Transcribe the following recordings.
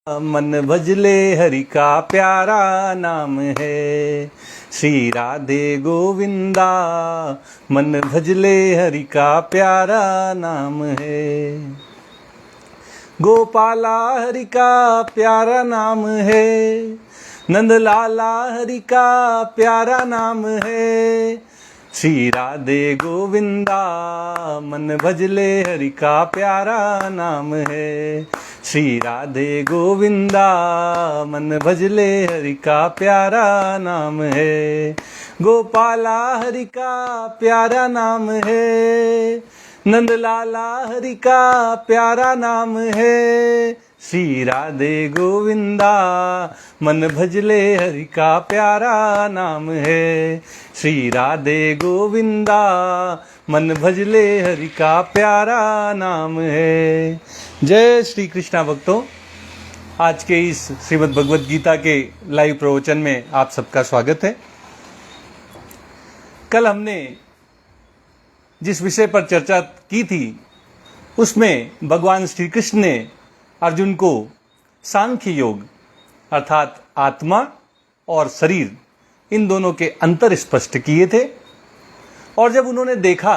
मन भजले हरि का प्यारा नाम है, श्री राधे गोविंदा। मन भजले हरि का प्यारा नाम है, गोपाला हरि का प्यारा नाम है, नंदलाला हरि का प्यारा नाम है, श्री राधे गोविंदा। मन भजले हरि का प्यारा नाम है, श्री राधे गोविंदा। मन भजले हरि का प्यारा नाम है, गोपाला हरि का प्यारा नाम है, नंदलाला हरि का प्यारा नाम है, श्री राधे गोविंदा। मन भजले हरि का प्यारा नाम है, श्री राधे गोविंदा। मन भजले हरि का प्यारा नाम है। जय श्री कृष्णा भक्तों, आज के इस श्रीमद् भगवद गीता के लाइव प्रवचन में आप सबका स्वागत है। कल हमने जिस विषय पर चर्चा की थी उसमें भगवान श्री कृष्ण ने अर्जुन को सांख्य योग अर्थात आत्मा और शरीर इन दोनों के अंतर स्पष्ट किए थे। और जब उन्होंने देखा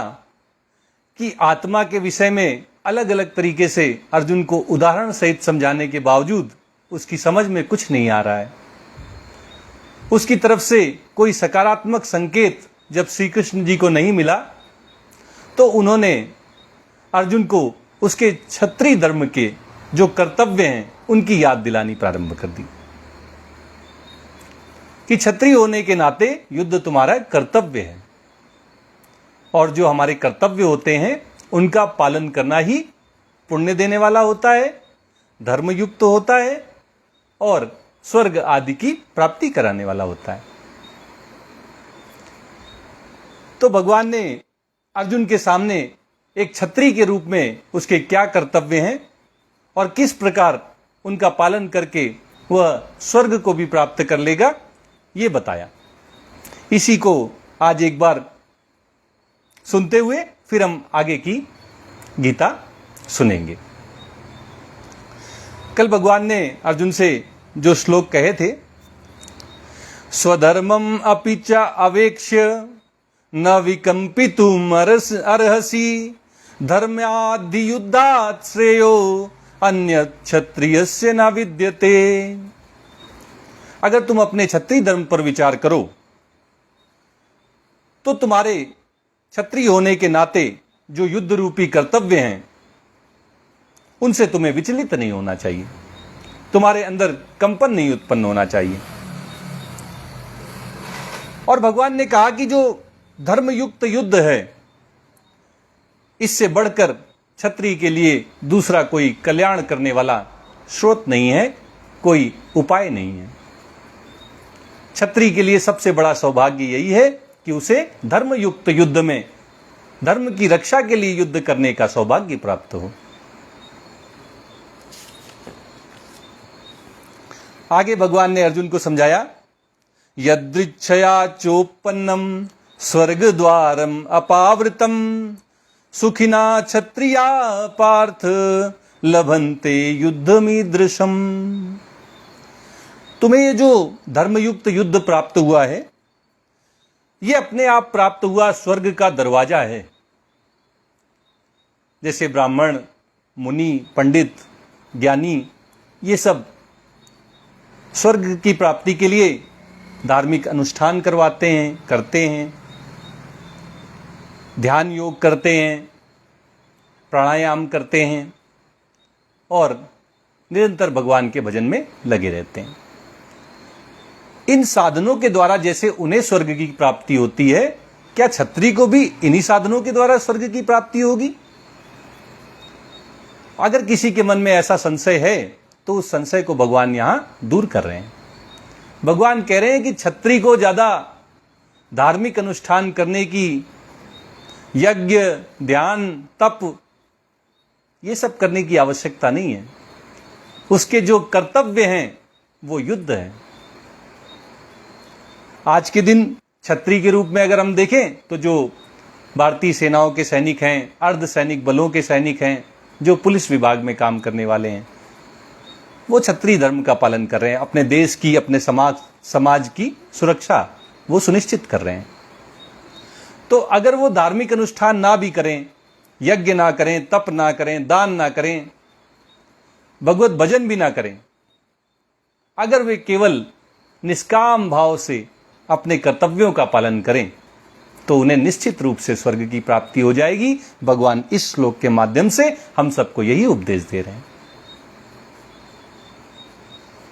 कि आत्मा के विषय में अलग अलग तरीके से अर्जुन को उदाहरण सहित समझाने के बावजूद उसकी समझ में कुछ नहीं आ रहा है, उसकी तरफ से कोई सकारात्मक संकेत जब श्री कृष्ण जी को नहीं मिला, तो उन्होंने अर्जुन को उसके क्षत्रिय धर्म के जो कर्तव्य हैं उनकी याद दिलानी प्रारंभ कर दी कि क्षत्रिय होने के नाते युद्ध तुम्हारा कर्तव्य है और जो हमारे कर्तव्य होते हैं उनका पालन करना ही पुण्य देने वाला होता है, धर्मयुक्त होता है और स्वर्ग आदि की प्राप्ति कराने वाला होता है। तो भगवान ने अर्जुन के सामने एक क्षत्रिय के रूप में उसके क्या कर्तव्य हैं और किस प्रकार उनका पालन करके वह स्वर्ग को भी प्राप्त कर लेगा, ये बताया। इसी को आज एक बार सुनते हुए फिर हम आगे की गीता सुनेंगे। कल भगवान ने अर्जुन से जो श्लोक कहे थे, स्वधर्मम अपि च अवेक्ष्य न विकम्पितुम अर्हसि, धर्म्याद्धि युद्धात् श्रेयो अन्य क्षत्रियस्य न विद्यते। अगर तुम अपने क्षत्रिय धर्म पर विचार करो तो तुम्हारे क्षत्रिय होने के नाते जो युद्ध रूपी कर्तव्य हैं उनसे तुम्हें विचलित नहीं होना चाहिए, तुम्हारे अंदर कंपन नहीं उत्पन्न होना चाहिए। और भगवान ने कहा कि जो धर्मयुक्त युद्ध है इससे बढ़कर क्षत्रिय के लिए दूसरा कोई कल्याण करने वाला स्रोत नहीं है, कोई उपाय नहीं है। क्षत्रिय के लिए सबसे बड़ा सौभाग्य यही है कि उसे धर्मयुक्त युद्ध में धर्म की रक्षा के लिए युद्ध करने का सौभाग्य प्राप्त हो। आगे भगवान ने अर्जुन को समझाया, यदृच्छया चोपन्नम स्वर्ग द्वारम अपावृतम, सुखिना क्षत्रिया पार्थ लभन्ते युद्धमीदृशम। तुम्हें ये जो धर्मयुक्त युद्ध प्राप्त हुआ है ये अपने आप प्राप्त हुआ स्वर्ग का दरवाजा है। जैसे ब्राह्मण, मुनि, पंडित, ज्ञानी ये सब स्वर्ग की प्राप्ति के लिए धार्मिक अनुष्ठान करवाते हैं, करते हैं, ध्यान योग करते हैं, प्राणायाम करते हैं और निरंतर भगवान के भजन में लगे रहते हैं। इन साधनों के द्वारा जैसे उन्हें स्वर्ग की प्राप्ति होती है, क्या क्षत्रिय को भी इन्हीं साधनों के द्वारा स्वर्ग की प्राप्ति होगी? अगर किसी के मन में ऐसा संशय है तो उस संशय को भगवान यहां दूर कर रहे हैं। भगवान कह रहे हैं कि क्षत्रिय को ज्यादा धार्मिक अनुष्ठान करने की, यज्ञ, ध्यान, तप ये सब करने की आवश्यकता नहीं है। उसके जो कर्तव्य हैं वो युद्ध है। आज के दिन क्षत्रिय के रूप में अगर हम देखें तो जो भारतीय सेनाओं के सैनिक हैं, अर्ध सैनिक बलों के सैनिक हैं, जो पुलिस विभाग में काम करने वाले हैं, वो क्षत्रिय धर्म का पालन कर रहे हैं, अपने देश की, अपने समाज की सुरक्षा वो सुनिश्चित कर रहे हैं। तो अगर वो धार्मिक अनुष्ठान ना भी करें, यज्ञ ना करें, तप ना करें, दान ना करें, भगवत भजन भी ना करें, अगर वे केवल निष्काम भाव से अपने कर्तव्यों का पालन करें तो उन्हें निश्चित रूप से स्वर्ग की प्राप्ति हो जाएगी। भगवान इस श्लोक के माध्यम से हम सबको यही उपदेश दे रहे हैं।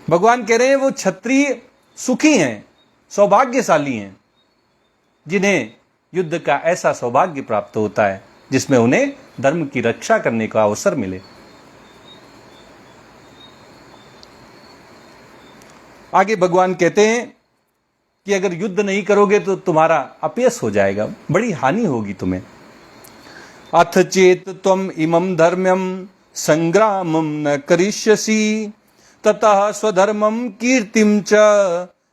भगवान कह रहे हैं वो क्षत्रिय सुखी हैं, सौभाग्यशाली हैं, जिन्हें युद्ध का ऐसा सौभाग्य प्राप्त होता है जिसमें उन्हें धर्म की रक्षा करने का अवसर मिले। आगे भगवान कहते हैं कि अगर युद्ध नहीं करोगे तो तुम्हारा अपयश हो जाएगा, बड़ी हानि होगी तुम्हें। अथ चेत त्वम इमं धर्म्यम संग्रामम न करिष्यसि ततः स्वधर्मम कीर्तिम च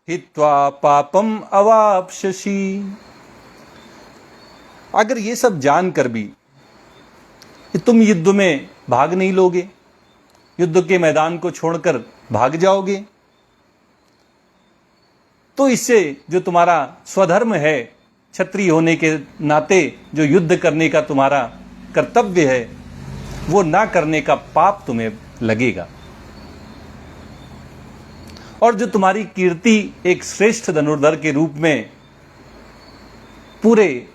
हित्वा पापम अवाप्स्यसि। अगर ये सब जानकर भी कि तुम युद्ध में भाग नहीं लोगे, युद्ध के मैदान को छोड़कर भाग जाओगे, तो इससे जो तुम्हारा स्वधर्म है, क्षत्रिय होने के नाते जो युद्ध करने का तुम्हारा कर्तव्य है, वो ना करने का पाप तुम्हें लगेगा। और जो तुम्हारी कीर्ति एक श्रेष्ठ धनुर्धर के रूप में पूरे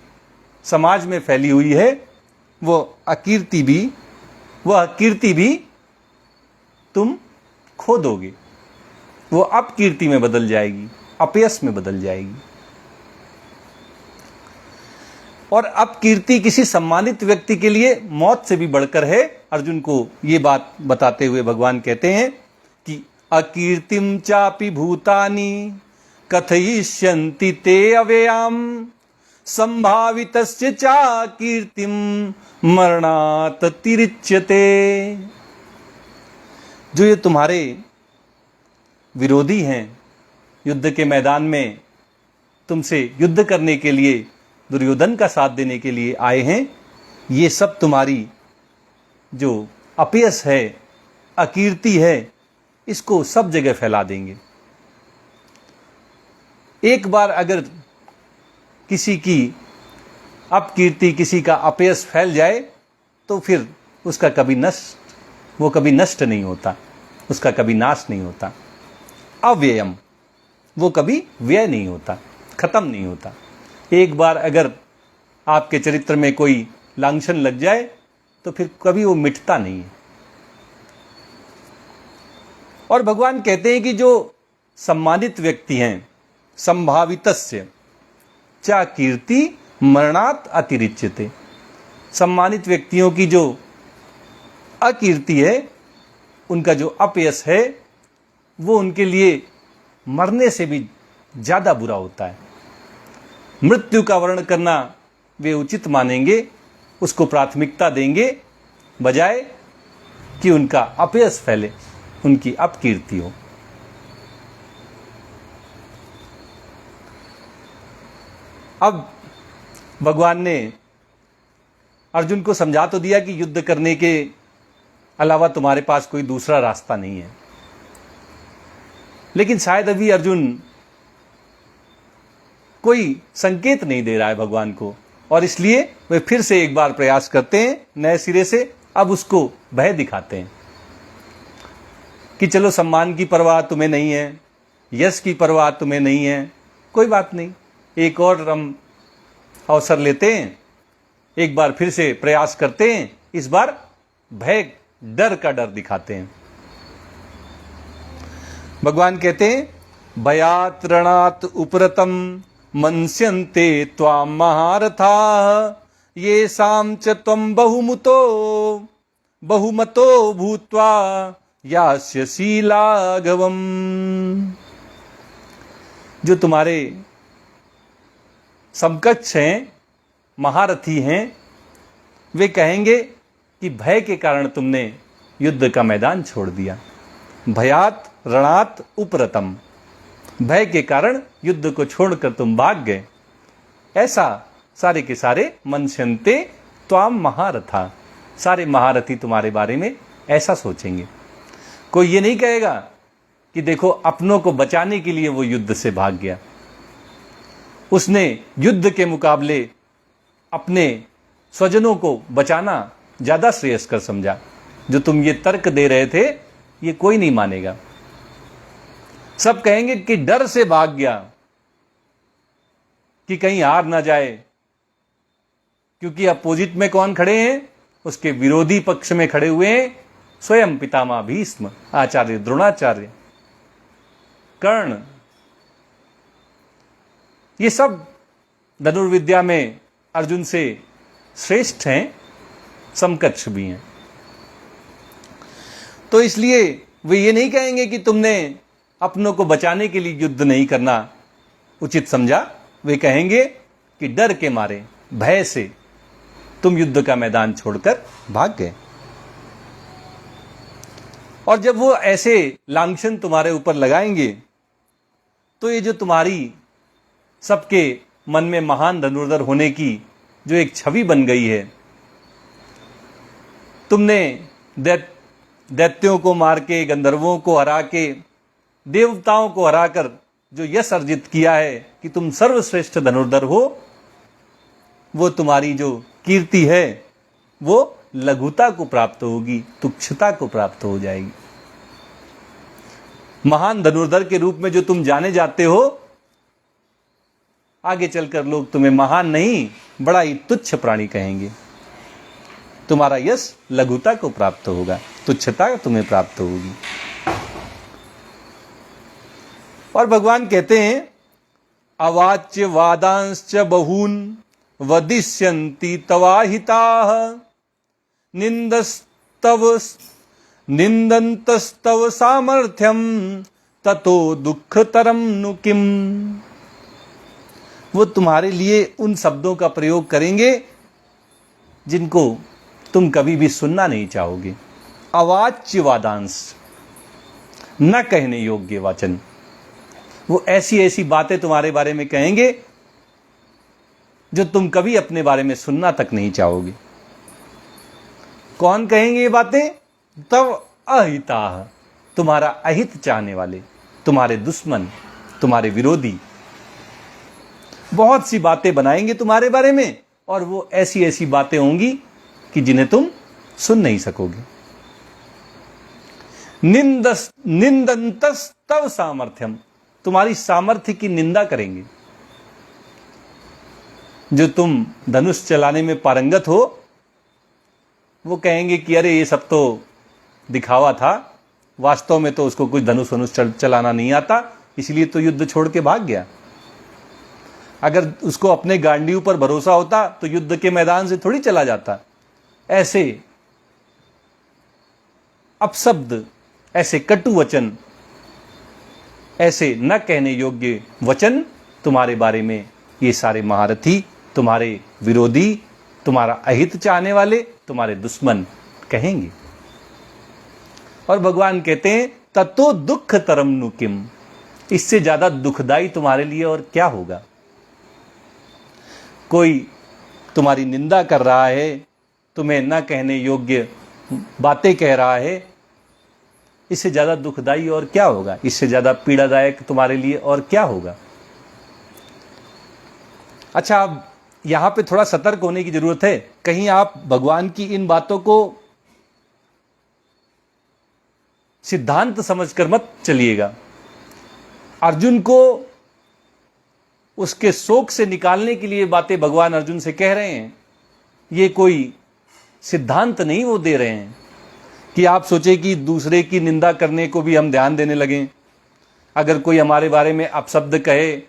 समाज में फैली हुई है, वह अकीर्ति भी तुम खो दोगे, वो अपकीर्ति में बदल जाएगी, अपयश में बदल जाएगी। और अपकीर्ति किसी सम्मानित व्यक्ति के लिए मौत से भी बढ़कर है। अर्जुन को ये बात बताते हुए भगवान कहते हैं कि अकीर्तिम चापि भूतानि कथयिष्यन्ति ते अव्ययाम संभावितस्य चा कीर्तिम मरणात् तिरिच्यते। जो ये तुम्हारे विरोधी हैं, युद्ध के मैदान में तुमसे युद्ध करने के लिए, दुर्योधन का साथ देने के लिए आए हैं, ये सब तुम्हारी जो अपयश है, अकीर्ति है, इसको सब जगह फैला देंगे। एक बार अगर किसी की अपकीर्ति, किसी का अपयश फैल जाए तो फिर उसका वो कभी नष्ट नहीं होता, उसका कभी नाश नहीं होता। अव्ययम, वो कभी व्यय नहीं होता, खत्म नहीं होता। एक बार अगर आपके चरित्र में कोई लांछन लग जाए तो फिर कभी वो मिटता नहीं है। और भगवान कहते हैं कि जो सम्मानित व्यक्ति हैं, संभावितस्य चा कीर्ति मरणात् अतिरिच्यते। सम्मानित व्यक्तियों की जो अकीर्ति है, उनका जो अपयश है, वो उनके लिए मरने से भी ज्यादा बुरा होता है। मृत्यु का वर्णन करना वे उचित मानेंगे, उसको प्राथमिकता देंगे, बजाय कि उनका अपयश फैले, उनकी अपकीर्ति हो। अब भगवान ने अर्जुन को समझा तो दिया कि युद्ध करने के अलावा तुम्हारे पास कोई दूसरा रास्ता नहीं है, लेकिन शायद अभी अर्जुन कोई संकेत नहीं दे रहा है भगवान को, और इसलिए वे फिर से एक बार प्रयास करते हैं नए सिरे से। अब उसको भय दिखाते हैं कि चलो, सम्मान की परवाह तुम्हें नहीं है, यश की परवाह तुम्हें नहीं है, कोई बात नहीं, एक और हम अवसर लेते हैं, एक बार फिर से प्रयास करते हैं। इस बार भय, डर का डर दिखाते हैं। भगवान कहते हैं भयात् रणात् उपरतम मंस्यन्ते त्वाम महारथाः येषां च त्वं बहुमतो भूत्वा यास्यसि लाघवम्। जो तुम्हारे समकक्ष हैं, महारथी हैं, वे कहेंगे कि भय के कारण तुमने युद्ध का मैदान छोड़ दिया। भयात् रणात् उपरतम, भय के कारण युद्ध को छोड़कर तुम भाग गए। ऐसा सारे के सारे मनस्यन्ते त्वाम महारथा, सारे महारथी तुम्हारे बारे में ऐसा सोचेंगे। कोई ये नहीं कहेगा कि देखो अपनों को बचाने के लिए वो युद्ध से भाग गया। उसने युद्ध के मुकाबले अपने स्वजनों को बचाना ज्यादा श्रेयस्कर समझा। जो तुम ये तर्क दे रहे थे ये कोई नहीं मानेगा। सब कहेंगे कि डर से भाग गया कि कहीं हार ना जाए, क्योंकि अपोजिट में कौन खड़े हैं? उसके विरोधी पक्ष में खड़े हुए हैं स्वयं पितामह भीष्म, आचार्य द्रोणाचार्य, कर्ण। ये सब धनुर्विद्या में अर्जुन से श्रेष्ठ हैं, समकक्ष भी हैं। तो इसलिए वे ये नहीं कहेंगे कि तुमने अपनों को बचाने के लिए युद्ध नहीं करना उचित समझा। वे कहेंगे कि डर के मारे, भय से तुम युद्ध का मैदान छोड़कर भाग गए। और जब वो ऐसे लांछन तुम्हारे ऊपर लगाएंगे तो ये जो तुम्हारी सबके मन में महान धनुर्धर होने की जो एक छवि बन गई है, तुमने दैत्यों को मार के, गंधर्वों को हरा के, देवताओं को हराकर जो यश अर्जित किया है कि तुम सर्वश्रेष्ठ धनुर्धर हो, वो तुम्हारी जो कीर्ति है वो लघुता को प्राप्त होगी, तुच्छता को प्राप्त हो जाएगी। महान धनुर्धर के रूप में जो तुम जाने जाते हो, आगे चलकर लोग तुम्हें महान नहीं, बड़ा ही तुच्छ प्राणी कहेंगे। तुम्हारा यश लघुता को प्राप्त होगा, तुच्छता तुम्हें प्राप्त होगी। और भगवान कहते हैं अवाच्य वादांश्च बहून वदिष्यन्ति तवाहिताः निन्दन्तस्तव सामर्थ्यम ततो दुःखतरम नु किम। वो तुम्हारे लिए उन शब्दों का प्रयोग करेंगे जिनको तुम कभी भी सुनना नहीं चाहोगे। अवाच्य वादांश, न कहने योग्य वचन। वो ऐसी ऐसी बातें तुम्हारे बारे में कहेंगे जो तुम कभी अपने बारे में सुनना तक नहीं चाहोगे। कौन कहेंगे ये बातें? तव अहिताः, तुम्हारा अहित चाहने वाले, तुम्हारे दुश्मन, तुम्हारे विरोधी। बहुत सी बातें बनाएंगे तुम्हारे बारे में, और वो ऐसी ऐसी बातें होंगी कि जिन्हें तुम सुन नहीं सकोगे। निंदन्तस्तव सामर्थ्यम, तुम्हारी सामर्थ्य की निंदा करेंगे। जो तुम धनुष चलाने में पारंगत हो, वो कहेंगे कि अरे ये सब तो दिखावा था, वास्तव में तो उसको कुछ धनुष चलाना नहीं आता, इसलिए तो युद्ध छोड़ के भाग गया। अगर उसको अपने गांडीव पर भरोसा होता तो युद्ध के मैदान से थोड़ी चला जाता। ऐसे अपशब्द, ऐसे कटु वचन, ऐसे न कहने योग्य वचन तुम्हारे बारे में ये सारे महारथी, तुम्हारे विरोधी, तुम्हारा अहित चाहने वाले, तुम्हारे दुश्मन कहेंगे। और भगवान कहते हैं ततो दुख तरम नु किम, इससे ज्यादा दुखदाई तुम्हारे लिए और क्या होगा। कोई तुम्हारी निंदा कर रहा है, तुम्हें न कहने योग्य बातें कह रहा है, इससे ज्यादा दुखदाई और क्या होगा, इससे ज्यादा पीड़ादायक तुम्हारे लिए और क्या होगा। अच्छा, अब यहां पे थोड़ा सतर्क होने की जरूरत है। कहीं आप भगवान की इन बातों को सिद्धांत समझकर मत चलिएगा। अर्जुन को उसके शोक से निकालने के लिए बातें भगवान अर्जुन से कह रहे हैं। ये कोई सिद्धांत नहीं वो दे रहे हैं कि आप सोचे कि दूसरे की निंदा करने को भी हम ध्यान देने लगें। अगर कोई हमारे बारे में अपशब्द कहे,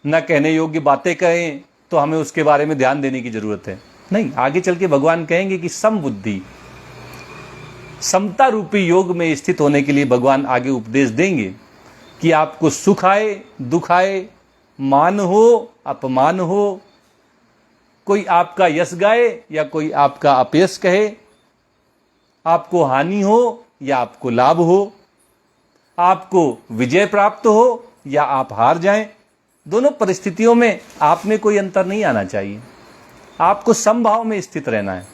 न कहने योग्य बातें कहें, तो हमें उसके बारे में ध्यान देने की जरूरत है। नहीं, आगे चल के भगवान कहेंगे कि समबुद्धि, समता रूपी योग में स्थित होने के लिए भगवान आगे उपदेश देंगे कि आपको सुख आए, दुख आए, मान हो, अपमान हो, कोई आपका यश गाए या कोई आपका अपयश कहे, आपको हानि हो या आपको लाभ हो, आपको विजय प्राप्त हो या आप हार जाएं, दोनों परिस्थितियों में आप में कोई अंतर नहीं आना चाहिए। आपको समभाव में स्थित रहना है।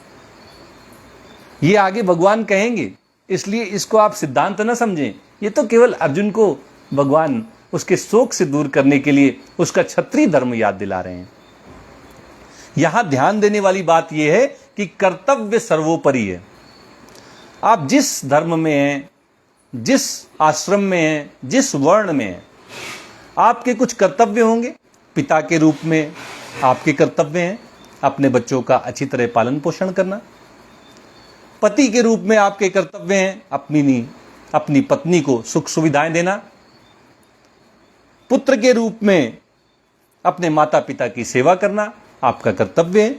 ये आगे भगवान कहेंगे इसलिए इसको आप सिद्धांत न समझें, ये तो केवल अर्जुन को भगवान उसके शोक से दूर करने के लिए उसका क्षत्रिय धर्म याद दिला रहे हैं। यहां ध्यान देने वाली बात यह है कि कर्तव्य सर्वोपरि है। आप जिस धर्म में हैं, जिस आश्रम में हैं, जिस वर्ण में हैं, आपके कुछ कर्तव्य होंगे। पिता के रूप में आपके कर्तव्य हैं अपने बच्चों का अच्छी तरह पालन पोषण करना। पति के रूप में आपके कर्तव्य हैं अपनी पत्नी को सुख सुविधाएं देना। पुत्र के रूप में अपने माता पिता की सेवा करना आपका कर्तव्य है।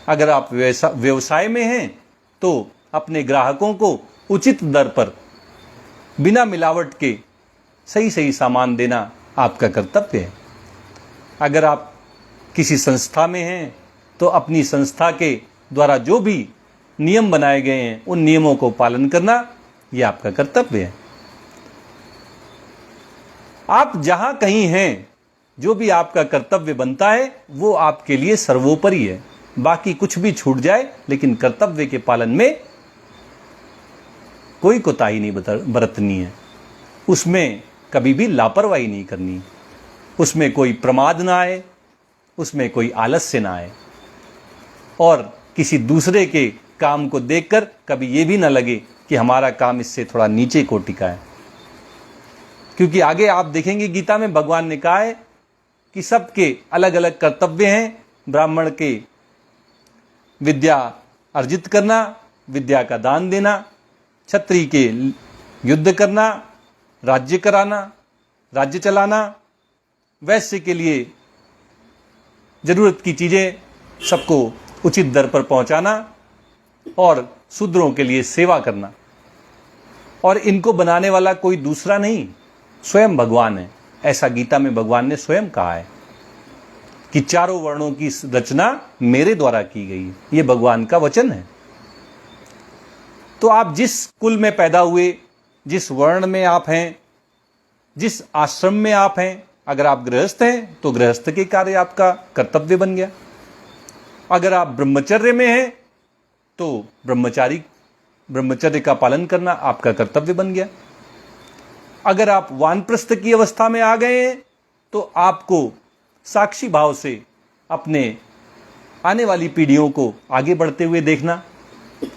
अगर आप व्यवसाय में हैं तो अपने ग्राहकों को उचित दर पर बिना मिलावट के सही सामान देना आपका कर्तव्य है। अगर आप किसी संस्था में हैं तो अपनी संस्था के द्वारा जो भी नियम बनाए गए हैं उन नियमों को पालन करना यह आपका कर्तव्य है। आप जहां कहीं हैं, जो भी आपका कर्तव्य बनता है वो आपके लिए सर्वोपरि है। बाकी कुछ भी छूट जाए, लेकिन कर्तव्य के पालन में कोई कोताही नहीं बरतनी है। उसमें कभी भी लापरवाही नहीं करनी, उसमें कोई प्रमाद ना आए, उसमें कोई आलस्य ना आए, और किसी दूसरे के काम को देखकर कभी ये भी ना लगे कि हमारा काम इससे थोड़ा नीचे कोटि का है। क्योंकि आगे आप देखेंगे गीता में भगवान ने कहा है कि सबके अलग अलग कर्तव्य हैं। ब्राह्मण के विद्या अर्जित करना, विद्या का दान देना, क्षत्रिय के युद्ध करना, राज्य कराना, राज्य चलाना, वैश्य के लिए जरूरत की चीजें सबको उचित दर पर पहुंचाना, और शूद्रों के लिए सेवा करना। और इनको बनाने वाला कोई दूसरा नहीं, स्वयं भगवान है। ऐसा गीता में भगवान ने स्वयं कहा है कि चारों वर्णों की रचना मेरे द्वारा की गई है। यह भगवान का वचन है। तो आप जिस कुल में पैदा हुए, जिस वर्ण में आप हैं, जिस आश्रम में आप हैं, अगर आप गृहस्थ हैं तो गृहस्थ के कार्य आपका कर्तव्य बन गया। अगर आप ब्रह्मचर्य में हैं तो ब्रह्मचर्य का पालन करना आपका कर्तव्य बन गया। अगर आप वानप्रस्थ की अवस्था में आ गए हैं तो आपको साक्षी भाव से अपने आने वाली पीढ़ियों को आगे बढ़ते हुए देखना,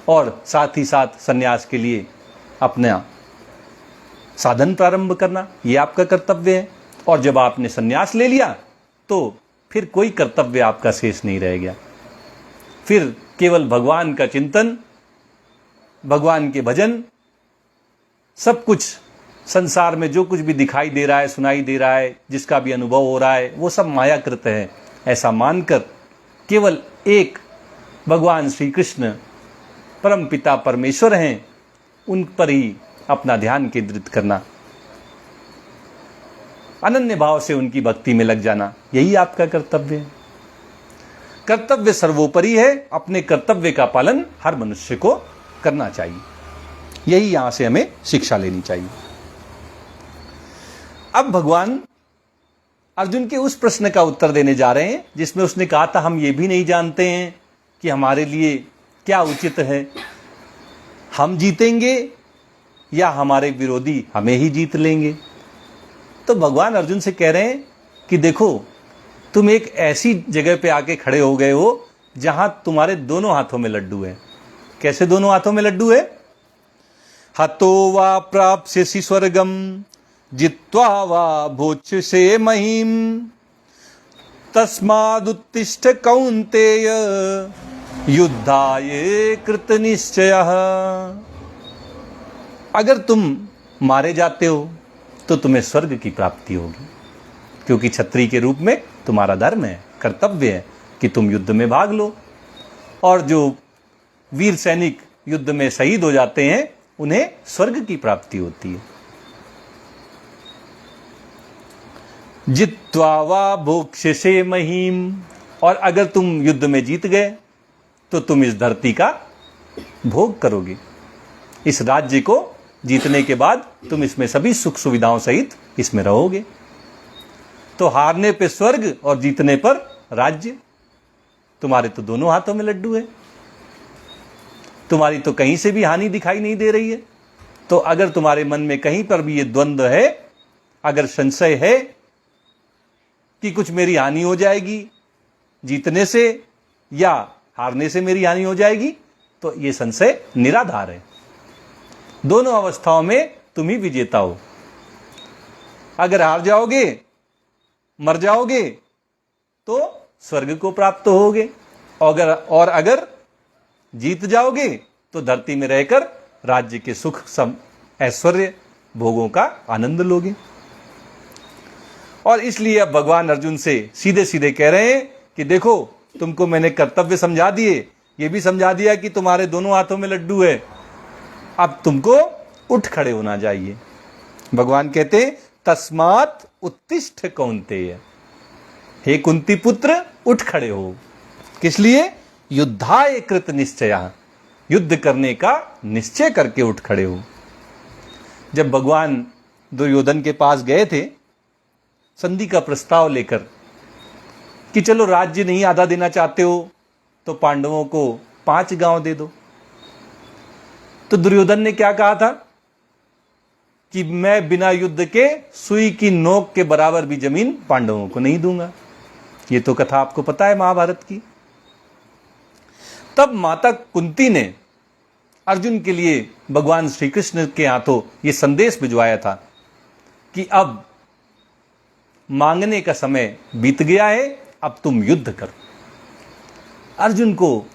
और साथ ही साथ संन्यास के लिए अपना साधन प्रारंभ करना, यह आपका कर्तव्य है। और जब आपने संन्यास ले लिया तो फिर कोई कर्तव्य आपका शेष नहीं रह गया। फिर केवल भगवान का चिंतन, भगवान के भजन, सब कुछ संसार में जो कुछ भी दिखाई दे रहा है, सुनाई दे रहा है, जिसका भी अनुभव हो रहा है, वो सब मायाकृत है, ऐसा मानकर केवल एक भगवान श्री कृष्ण परम पिता परमेश्वर हैं, उन पर ही अपना ध्यान केंद्रित करना, अनन्य भाव से उनकी भक्ति में लग जाना, यही आपका कर्तव्य है। कर्तव्य सर्वोपरि है। अपने कर्तव्य का पालन हर मनुष्य को करना चाहिए। यही यहां से हमें शिक्षा लेनी चाहिए। अब भगवान अर्जुन के उस प्रश्न का उत्तर देने जा रहे हैं जिसमें उसने कहा था हम ये भी नहीं जानते हैं कि हमारे लिए क्या उचित है, हम जीतेंगे या हमारे विरोधी हमें ही जीत लेंगे। तो भगवान अर्जुन से कह रहे हैं कि देखो, तुम एक ऐसी जगह पे आके खड़े हो गए हो जहां तुम्हारे दोनों हाथों में लड्डू है। कैसे दोनों हाथों में लड्डू है? हतो वा प्राप्स्यसि स्वर्गम जित्वा वा भोक्ष्यसे महीम तस्मादुत्तिष्ठ कौन्तेय युद्धाय कृतनिश्चयः। अगर तुम मारे जाते हो तो तुम्हें स्वर्ग की प्राप्ति होगी, क्योंकि क्षत्रिय के रूप में तुम्हारा धर्म है, कर्तव्य है कि तुम युद्ध में भाग लो। और जो वीर सैनिक युद्ध में शहीद हो जाते हैं उन्हें स्वर्ग की प्राप्ति होती है। जित्वा वा भोक्ष्यसे महीम, और अगर तुम युद्ध में जीत गए तो तुम इस धरती का भोग करोगे। इस राज्य को जीतने के बाद तुम इसमें सभी सुख सुविधाओं सहित इसमें रहोगे। तो हारने पे स्वर्ग और जीतने पर राज्य, तुम्हारे तो दोनों हाथों में लड्डू है। तुम्हारी तो कहीं से भी हानि दिखाई नहीं दे रही है। तो अगर तुम्हारे मन में कहीं पर भी ये द्वंद्व है, अगर संशय है कि कुछ मेरी हानि हो जाएगी जीतने से या हारने से मेरी हानि हो जाएगी, तो ये संशय निराधार है। दोनों अवस्थाओं में तुम ही विजेता हो। अगर हार जाओगे, मर जाओगे, तो स्वर्ग को प्राप्त होगे, और अगर जीत जाओगे तो धरती में रहकर राज्य के सुख ऐश्वर्य भोगों का आनंद लोगे। और इसलिए अब भगवान अर्जुन से सीधे सीधे कह रहे हैं कि देखो, तुमको मैंने कर्तव्य समझा दिए, ये भी समझा दिया कि तुम्हारे दोनों हाथों में लड्डू है, अब तुमको उठ खड़े होना चाहिए। भगवान कहते तस्मात् उत्तिष्ठ कौन्तेय, हे कुंती पुत्र उठ खड़े हो। किस लिए? युद्धाय कृत निश्चय, युद्ध करने का निश्चय करके उठ खड़े हो। जब भगवान दुर्योधन के पास गए थे संधि का प्रस्ताव लेकर कि चलो राज्य नहीं आधा देना चाहते हो तो पांडवों को 5 गांव दे दो, तो दुर्योधन ने क्या कहा था कि मैं बिना युद्ध के सुई की नोक के बराबर भी जमीन पांडवों को नहीं दूंगा। ये तो कथा आपको पता है महाभारत की। तब माता कुंती ने अर्जुन के लिए भगवान श्री कृष्ण के हाथों ये संदेश भिजवाया था कि अब मांगने का समय बीत गया है, अब तुम युद्ध करो। अर्जुन को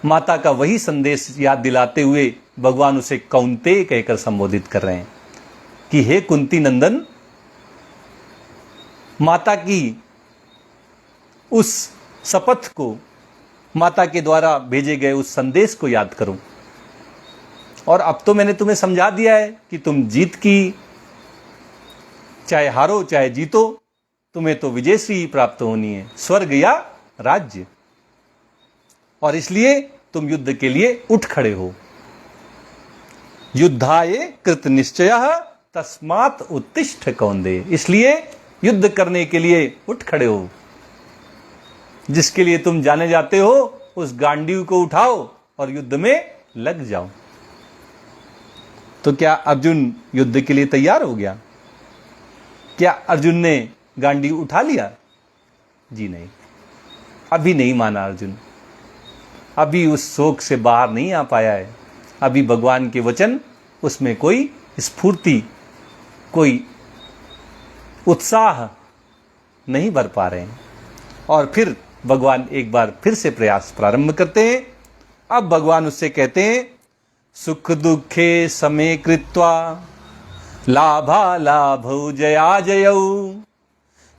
माता का वही संदेश याद दिलाते हुए भगवान उसे कौन्तेय कहकर संबोधित कर रहे हैं कि हे कुंती नंदन, माता की उस शपथ को, माता के द्वारा भेजे गए उस संदेश को याद करो। और अब तो मैंने तुम्हें समझा दिया है कि तुम जीत की, चाहे हारो चाहे जीतो, तुम्हें तो विजयश्री ही प्राप्त होनी है, स्वर्ग या राज्य। और इसलिए तुम युद्ध के लिए उठ खड़े हो। युद्धाय कृत निश्चयः तस्मात् उत्तिष्ठ कौन्तेय, इसलिए युद्ध करने के लिए उठ खड़े हो। जिसके लिए तुम जाने जाते हो उस गांडीव को उठाओ और युद्ध में लग जाओ। तो क्या अर्जुन युद्ध के लिए तैयार हो गया? क्या अर्जुन ने गांडीव उठा लिया? जी नहीं, अभी नहीं माना अर्जुन, अभी उस शोक से बाहर नहीं आ पाया है। अभी भगवान के वचन, उसमें कोई स्फूर्ति, कोई उत्साह नहीं भर पा रहे हैं। और फिर भगवान एक बार फिर से प्रयास प्रारंभ करते हैं। अब भगवान उससे कहते हैं सुख दुखे समे कृत्वा लाभा लाभौ जया जयौ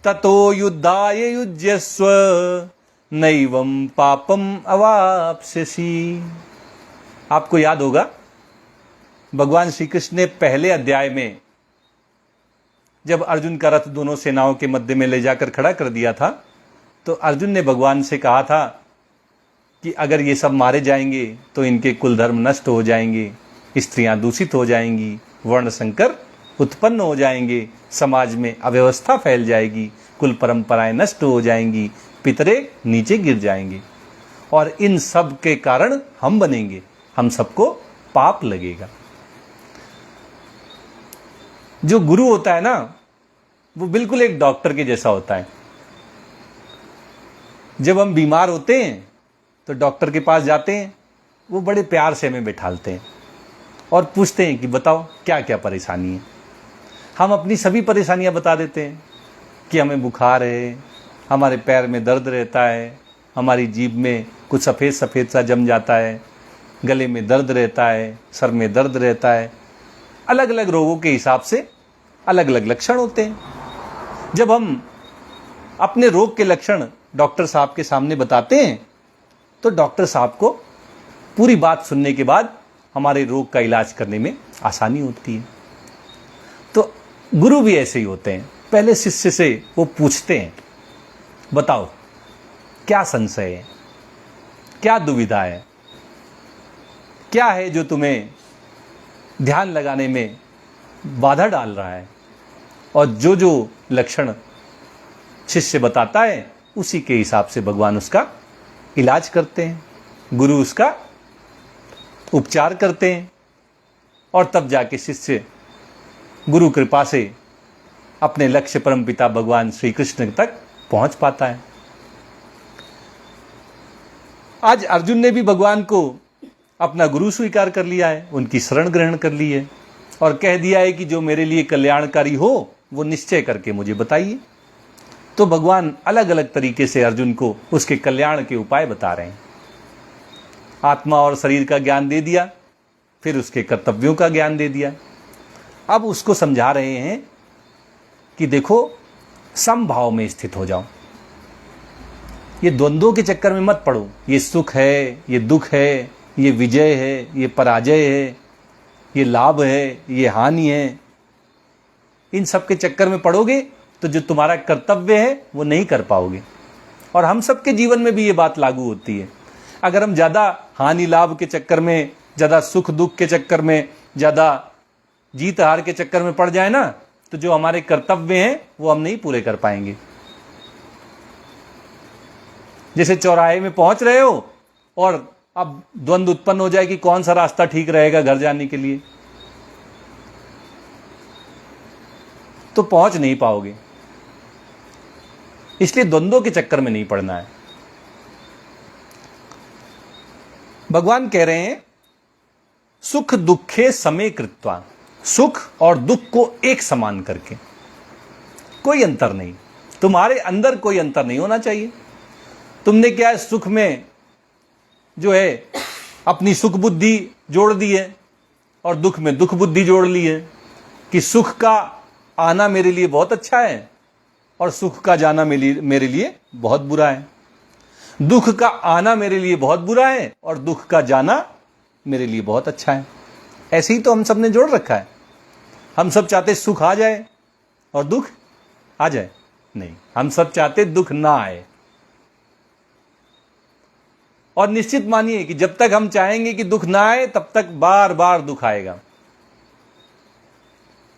ततो युद्धाय युज्यस्व नैवं पापम अवाप्स्यसि। आपको याद होगा भगवान श्री कृष्ण ने पहले अध्याय में जब अर्जुन का रथ दोनों सेनाओं के मध्य में ले जाकर खड़ा कर दिया था, तो अर्जुन ने भगवान से कहा था कि अगर ये सब मारे जाएंगे तो इनके कुल धर्म नष्ट हो जाएंगे, स्त्रियां दूषित हो जाएंगी, वर्ण संकर उत्पन्न हो जाएंगे, समाज में अव्यवस्था फैल जाएगी, कुल परंपराएं नष्ट हो जाएंगी, पितरे नीचे गिर जाएंगे और इन सब के कारण हम बनेंगे, हम सबको पाप लगेगा। जो गुरु होता है ना, वो बिल्कुल एक डॉक्टर के जैसा होता है। जब हम बीमार होते हैं तो डॉक्टर के पास जाते हैं, वो बड़े प्यार से हमें बैठालते हैं और पूछते हैं कि बताओ क्या क्या परेशानी है। हम अपनी सभी परेशानियां बता देते हैं कि हमें बुखार है, हमारे पैर में दर्द रहता है, हमारी जीभ में कुछ सफ़ेद सफ़ेद सा जम जाता है, गले में दर्द रहता है, सर में दर्द रहता है। अलग अलग रोगों के हिसाब से अलग अलग लक्षण होते हैं। जब हम अपने रोग के लक्षण डॉक्टर साहब के सामने बताते हैं तो डॉक्टर साहब को पूरी बात सुनने के बाद हमारे रोग का इलाज करने में आसानी होती है। तो गुरु भी ऐसे ही होते हैं, पहले शिष्य से वो पूछते हैं बताओ क्या संशय है, क्या दुविधा है, क्या है जो तुम्हें ध्यान लगाने में बाधा डाल रहा है। और जो जो लक्षण शिष्य बताता है उसी के हिसाब से भगवान उसका इलाज करते हैं, गुरु उसका उपचार करते हैं और तब जाके शिष्य गुरु कृपा से अपने लक्ष्य परमपिता भगवान श्री कृष्ण तक पहुंच पाता है। आज अर्जुन ने भी भगवान को अपना गुरु स्वीकार कर लिया है, उनकी शरण ग्रहण कर ली है और कह दिया है कि जो मेरे लिए कल्याणकारी हो वो निश्चय करके मुझे बताइए। तो भगवान अलग अलग तरीके से अर्जुन को उसके कल्याण के उपाय बता रहे हैं। आत्मा और शरीर का ज्ञान दे दिया, फिर उसके कर्तव्यों का ज्ञान दे दिया। अब उसको समझा रहे हैं कि देखो, समभाव में स्थित हो जाओ, ये द्वंद्वों के चक्कर में मत पड़ो। ये सुख है, ये दुख है, ये विजय है, ये पराजय है, ये लाभ है, ये हानि है। इन सब के चक्कर में पड़ोगे तो जो तुम्हारा कर्तव्य है वो नहीं कर पाओगे। और हम सबके जीवन में भी ये बात लागू होती है। अगर हम ज़्यादा हानि लाभ के चक्कर में, ज़्यादा सुख दुख के चक्कर में, ज़्यादा जीत हार के चक्कर में पड़ जाए ना, तो जो हमारे कर्तव्य हैं वो हम नहीं पूरे कर पाएंगे। जैसे चौराहे में पहुंच रहे हो और अब द्वंद्व उत्पन्न हो जाए कि कौन सा रास्ता ठीक रहेगा घर जाने के लिए, तो पहुंच नहीं पाओगे। इसलिए द्वंद्वों के चक्कर में नहीं पड़ना है। भगवान कह रहे हैं सुख दुखे समे कृत्वा, सुख और दुख को एक समान करके, कोई अंतर नहीं। तुम्हारे अंदर कोई अंतर नहीं होना चाहिए। तुमने क्या है, सुख में जो है अपनी सुख बुद्धि जोड़ दी है और दुख में दुख बुद्धि जोड़ ली है कि सुख का आना मेरे लिए बहुत अच्छा है और सुख का जाना मेरे लिए बहुत बुरा है। दुख का आना मेरे लिए बहुत बुरा है और दुख का जाना मेरे लिए बहुत अच्छा है। ऐसे ही तो हम सब ने जोड़ रखा है। हम सब चाहते सुख आ जाए और दुख आ जाए, नहीं, हम सब चाहते दुख ना आए। और निश्चित मानिए कि जब तक हम चाहेंगे कि दुख ना आए तब तक बार बार दुख आएगा,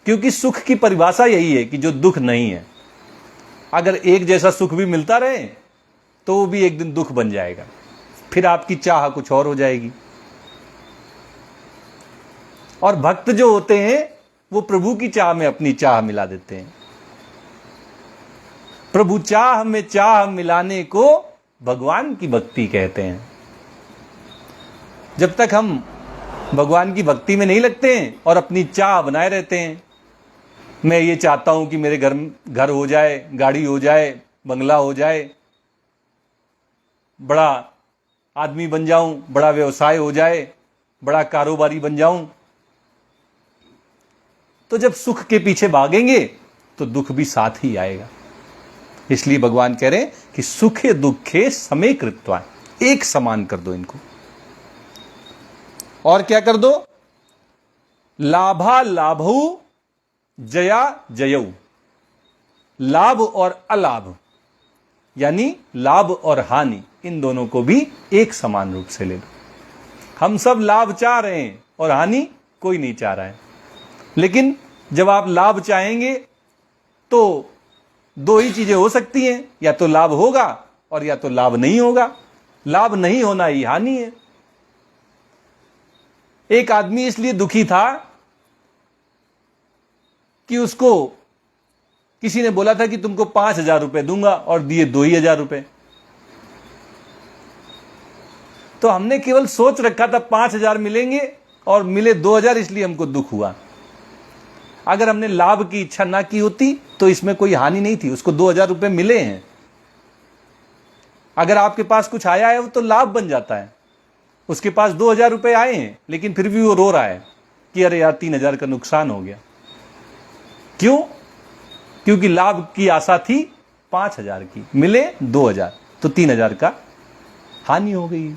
क्योंकि सुख की परिभाषा यही है कि जो दुख नहीं है। अगर एक जैसा सुख भी मिलता रहे तो वो भी एक दिन दुख बन जाएगा, फिर आपकी चाह कुछ और हो जाएगी। और भक्त जो होते हैं वो प्रभु की चाह में अपनी चाह मिला देते हैं। प्रभु चाह में चाह मिलाने को भगवान की भक्ति कहते हैं। जब तक हम भगवान की भक्ति में नहीं लगते हैं और अपनी चाह बनाए रहते हैं, मैं ये चाहता हूं कि मेरे घर हो जाए, गाड़ी हो जाए, बंगला हो जाए, बड़ा आदमी बन जाऊं, बड़ा व्यवसाय हो जाए, बड़ा कारोबारी बन जाऊं, तो जब सुख के पीछे भागेंगे तो दुख भी साथ ही आएगा। इसलिए भगवान कह रहे हैं कि सुखे दुखे समे कृत्वा, एक समान कर दो इनको। और क्या कर दो, लाभा लाभऊ जया जयऊ, लाभ और अलाभ यानी लाभ और हानि, इन दोनों को भी एक समान रूप से ले लो। हम सब लाभ चाह रहे हैं और हानि कोई नहीं चाह रहा है। लेकिन जब आप लाभ चाहेंगे तो दो ही चीजें हो सकती हैं, या तो लाभ होगा और या तो लाभ नहीं होगा। लाभ नहीं होना ही हानि है। एक आदमी इसलिए दुखी था कि उसको किसी ने बोला था कि तुमको 5,000 रुपए दूंगा और दिए 2,000 रुपए। तो हमने केवल सोच रखा था 5,000 मिलेंगे और मिले 2,000, इसलिए हमको दुख हुआ। अगर हमने लाभ की इच्छा ना की होती तो इसमें कोई हानि नहीं थी। उसको 2,000 रुपए मिले हैं। अगर आपके पास कुछ आया है वो तो लाभ बन जाता है। उसके पास 2,000 रुपए आए हैं लेकिन फिर भी वो रो रहा है कि अरे यार 3,000 का नुकसान हो गया। क्यों? क्योंकि लाभ की आशा थी 5,000 की, मिले 2,000, तो 3,000 का हानि हो गई।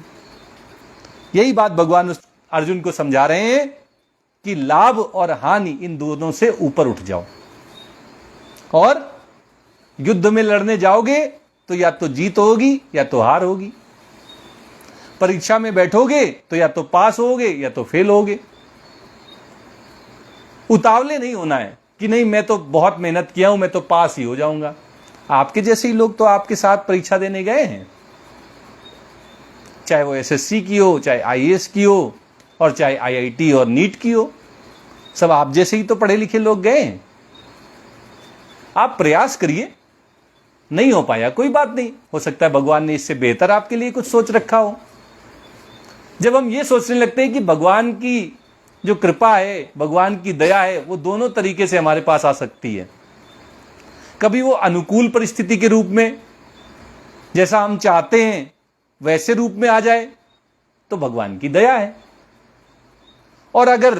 यही बात भगवान अर्जुन को समझा रहे हैं कि लाभ और हानि, इन दोनों से ऊपर उठ जाओ। और युद्ध में लड़ने जाओगे तो या तो जीत होगी या तो हार होगी। परीक्षा में बैठोगे तो या तो पास होगे या तो फेल होगे। उतावले नहीं होना है कि नहीं मैं तो बहुत मेहनत किया हूं, मैं तो पास ही हो जाऊंगा। आपके जैसे ही लोग तो आपके साथ परीक्षा देने गए हैं, चाहे वो एसएससी की हो, चाहे आईएएस की हो, और चाहे IIT और नीट की हो, सब आप जैसे ही तो पढ़े लिखे लोग गए हैं। आप प्रयास करिए, नहीं हो पाया कोई बात नहीं, हो सकता है भगवान ने इससे बेहतर आपके लिए कुछ सोच रखा हो। जब हम ये सोचने लगते हैं कि भगवान की जो कृपा है, भगवान की दया है, वो दोनों तरीके से हमारे पास आ सकती है। कभी वो अनुकूल परिस्थिति के रूप में, जैसा हम चाहते हैं वैसे रूप में आ जाए तो भगवान की दया है, और अगर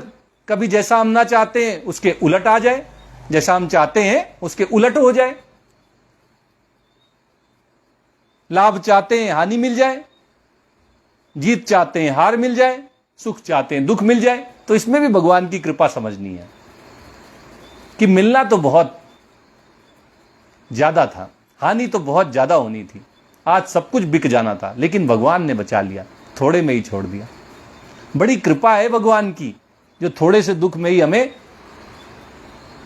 कभी जैसा हम ना चाहते हैं उसके उलट आ जाए, जैसा हम चाहते हैं उसके उलट हो जाए, लाभ चाहते हैं हानि मिल जाए, जीत चाहते हैं हार मिल जाए, सुख चाहते हैं दुख मिल जाए, तो इसमें भी भगवान की कृपा समझनी है कि मिलना तो बहुत ज्यादा था, हानि तो बहुत ज्यादा होनी थी, आज सब कुछ बिक जाना था, लेकिन भगवान ने बचा लिया, थोड़े में ही छोड़ दिया। बड़ी कृपा है भगवान की, जो थोड़े से दुख में ही हमें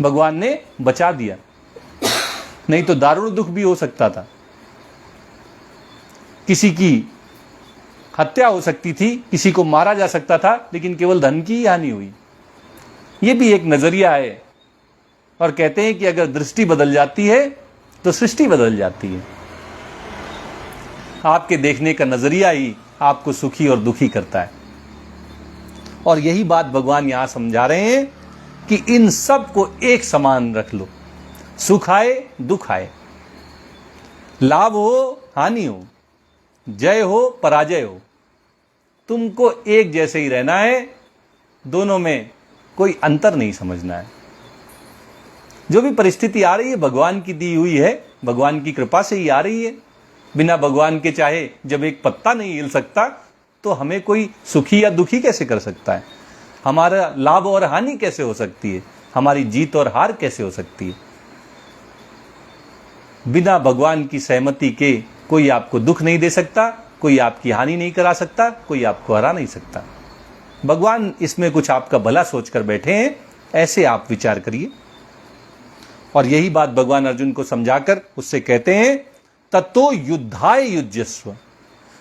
भगवान ने बचा दिया, नहीं तो दारुण दुख भी हो सकता था, किसी की हत्या हो सकती थी, किसी को मारा जा सकता था, लेकिन केवल धन की ही हानि हुई। यह भी एक नजरिया है, और कहते हैं कि अगर दृष्टि बदल जाती है तो सृष्टि बदल जाती है। आपके देखने का नजरिया ही आपको सुखी और दुखी करता है, और यही बात भगवान यहां समझा रहे हैं कि इन सब को एक समान रख लो, सुख आए दुख आए, लाभ हो हानि हो, जय हो पराजय हो, तुमको एक जैसे ही रहना है, दोनों में कोई अंतर नहीं समझना है। जो भी परिस्थिति आ रही है भगवान की दी हुई है, भगवान की कृपा से ही आ रही है। बिना भगवान के चाहे जब एक पत्ता नहीं हिल सकता, तो हमें कोई सुखी या दुखी कैसे कर सकता है, हमारा लाभ और हानि कैसे हो सकती है, हमारी जीत और हार कैसे हो सकती है। बिना भगवान की सहमति के कोई आपको दुख नहीं दे सकता, कोई आपकी हानि नहीं करा सकता, कोई आपको हरा नहीं सकता। भगवान इसमें कुछ आपका भला सोचकर बैठे हैं, ऐसे आप विचार करिए। और यही बात भगवान अर्जुन को समझाकर उससे कहते हैं, ततो युद्धाय युज्यस्व,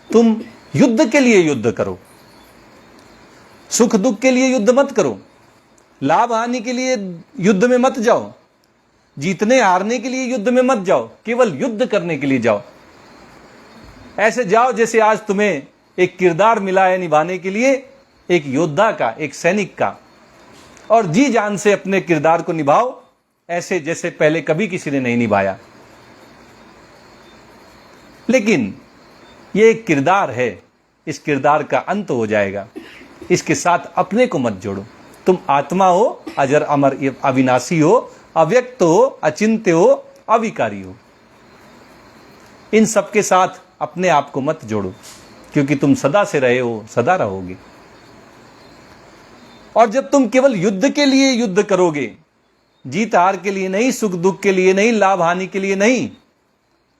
तुम युद्ध के लिए युद्ध करो, सुख दुख के लिए युद्ध मत करो, लाभ हानि के लिए युद्ध में मत जाओ, जीतने हारने के लिए युद्ध में मत जाओ, केवल युद्ध करने के लिए जाओ। ऐसे जाओ जैसे आज तुम्हें एक किरदार मिला है निभाने के लिए, एक योद्धा का, एक सैनिक का, और जी जान से अपने किरदार को निभाओ, ऐसे जैसे पहले कभी किसी ने नहीं निभाया। लेकिन ये एक किरदार है, इस किरदार का अंत हो जाएगा, इसके साथ अपने को मत जोड़ो। तुम आत्मा हो, अजर अमर अविनाशी हो, अव्यक्त हो, अचिंत्य हो, अविकारी हो। इन सबके साथ अपने आप को मत जोड़ो, क्योंकि तुम सदा से रहे हो, सदा रहोगे। और जब तुम केवल युद्ध के लिए युद्ध करोगे, जीत हार के लिए नहीं, सुख दुख के लिए नहीं, लाभ हानि के लिए नहीं,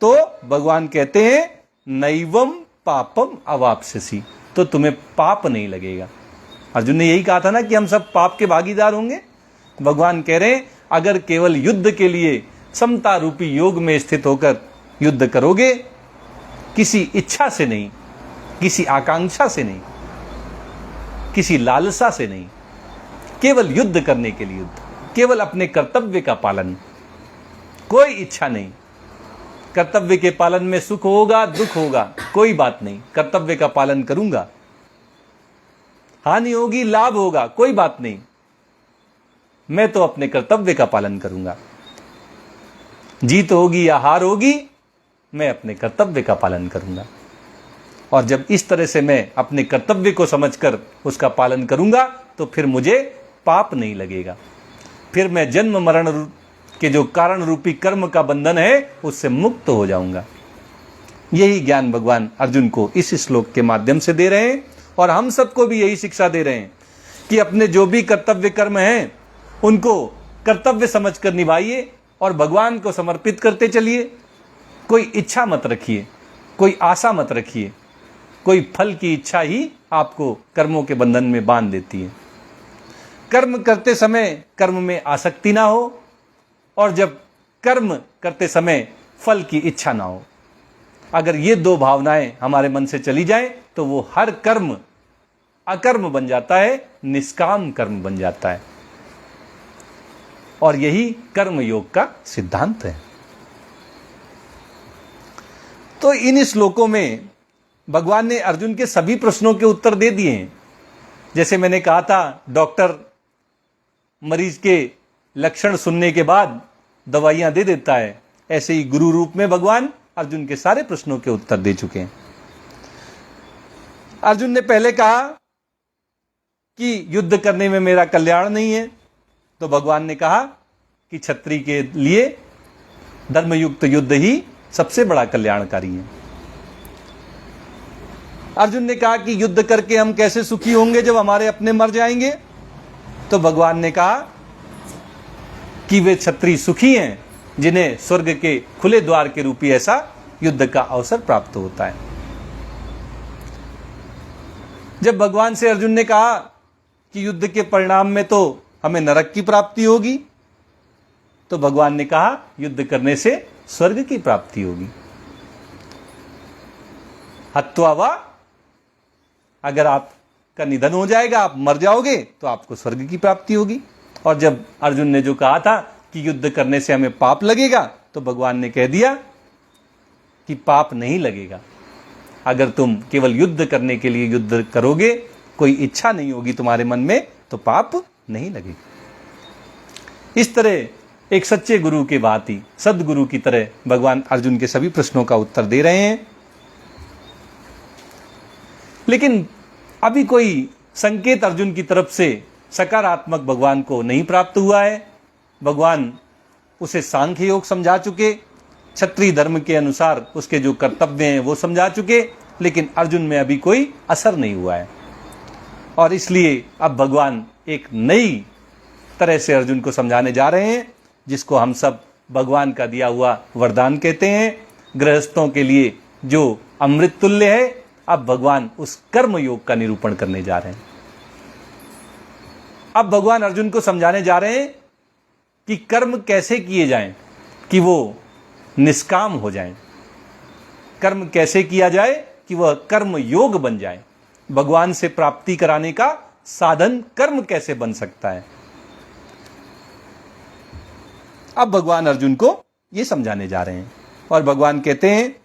तो भगवान कहते हैं नैवम पापम अवाप्स्यसि, तो तुम्हें पाप नहीं लगेगा। अर्जुन ने यही कहा था ना कि हम सब पाप के भागीदार होंगे। भगवान कह रहे हैं अगर केवल युद्ध के लिए समता रूपी योग में स्थित होकर युद्ध करोगे, किसी इच्छा से नहीं, किसी आकांक्षा से नहीं, किसी लालसा से नहीं, केवल युद्ध करने के लिए युद्ध, केवल अपने कर्तव्य का पालन, कोई इच्छा नहीं। कर्तव्य के पालन में सुख होगा दुख होगा कोई बात नहीं, कर्तव्य का पालन करूंगा, हानि होगी लाभ होगा कोई बात नहीं, मैं तो अपने कर्तव्य का पालन करूंगा। जीत होगी या हार होगी, मैं अपने कर्तव्य का पालन करूंगा। और जब इस तरह से मैं अपने कर्तव्य को समझकर उसका पालन करूंगा, तो फिर मुझे पाप नहीं लगेगा, फिर मैं जन्म मरण के जो कारण रूपी कर्म का बंधन है उससे मुक्त हो जाऊंगा। यही ज्ञान भगवान अर्जुन को इस श्लोक के माध्यम से दे रहे हैं, और हम सबको भी यही शिक्षा दे रहे हैं कि अपने जो भी कर्तव्य कर्म हैं उनको कर्तव्य समझकर निभाइए और भगवान को समर्पित करते चलिए। कोई इच्छा मत रखिए, कोई आशा मत रखिए, कोई फल की इच्छा ही आपको कर्मों के बंधन में बांध देती है। कर्म करते समय कर्म में आसक्ति ना हो, और जब कर्म करते समय फल की इच्छा ना हो। अगर ये दो भावनाएं हमारे मन से चली जाएं, तो वो हर कर्म अकर्म बन जाता है, निष्काम कर्म बन जाता है। और यही कर्म योग का सिद्धांत है। तो इन श्लोकों में भगवान ने अर्जुन के सभी प्रश्नों के उत्तर दे दिए हैं। जैसे मैंने कहा था, डॉक्टर मरीज के लक्षण सुनने के बाद दवाइयां दे देता है, ऐसे ही गुरु रूप में भगवान अर्जुन के सारे प्रश्नों के उत्तर दे चुके हैं। अर्जुन ने पहले कहा कि युद्ध करने में मेरा कल्याण नहीं है, तो भगवान ने कहा कि क्षत्रिय के लिए धर्मयुक्त युद्ध ही सबसे बड़ा कल्याणकारी है। अर्जुन ने कहा कि युद्ध करके हम कैसे सुखी होंगे जब हमारे अपने मर जाएंगे, तो भगवान ने कहा कि वे क्षत्रिय सुखी हैं जिन्हें स्वर्ग के खुले द्वार के रूपी ऐसा युद्ध का अवसर प्राप्त होता है। जब भगवान से अर्जुन ने कहा कि युद्ध के परिणाम में तो हमें नरक की प्राप्ति होगी, तो भगवान ने कहा युद्ध करने से स्वर्ग की प्राप्ति होगी। हत्वा वा, अगर आपका निधन हो जाएगा, आप मर जाओगे, तो आपको स्वर्ग की प्राप्ति होगी। और जब अर्जुन ने जो कहा था कि युद्ध करने से हमें पाप लगेगा, तो भगवान ने कह दिया कि पाप नहीं लगेगा। अगर तुम केवल युद्ध करने के लिए युद्ध करोगे, कोई इच्छा नहीं होगी तुम्हारे मन में, तो पाप नहीं लगेगा। इस तरह एक सच्चे गुरु की बात ही सदगुरु की तरह भगवान अर्जुन के सभी प्रश्नों का उत्तर दे रहे हैं। लेकिन अभी कोई संकेत अर्जुन की तरफ से सकारात्मक भगवान को नहीं प्राप्त हुआ है। भगवान उसे सांख्य योग समझा चुके, क्षत्रिय धर्म के अनुसार उसके जो कर्तव्य हैं वो समझा चुके, लेकिन अर्जुन में अभी कोई असर नहीं हुआ है। और इसलिए अब भगवान एक नई तरह से अर्जुन को समझाने जा रहे हैं, जिसको हम सब भगवान का दिया हुआ वरदान कहते हैं। गृहस्थों के लिए जो अमृत तुल्य है, अब भगवान उस कर्म योग का निरूपण करने जा रहे हैं। अब भगवान अर्जुन को समझाने जा रहे हैं कि कर्म कैसे किए जाएं कि वो निष्काम हो जाएं। कर्म कैसे किया जाए कि वह कर्म योग बन जाए। भगवान से प्राप्ति कराने का साधन कर्म कैसे बन सकता है। अब भगवान अर्जुन को यह समझाने जा रहे हैं और भगवान कहते हैं,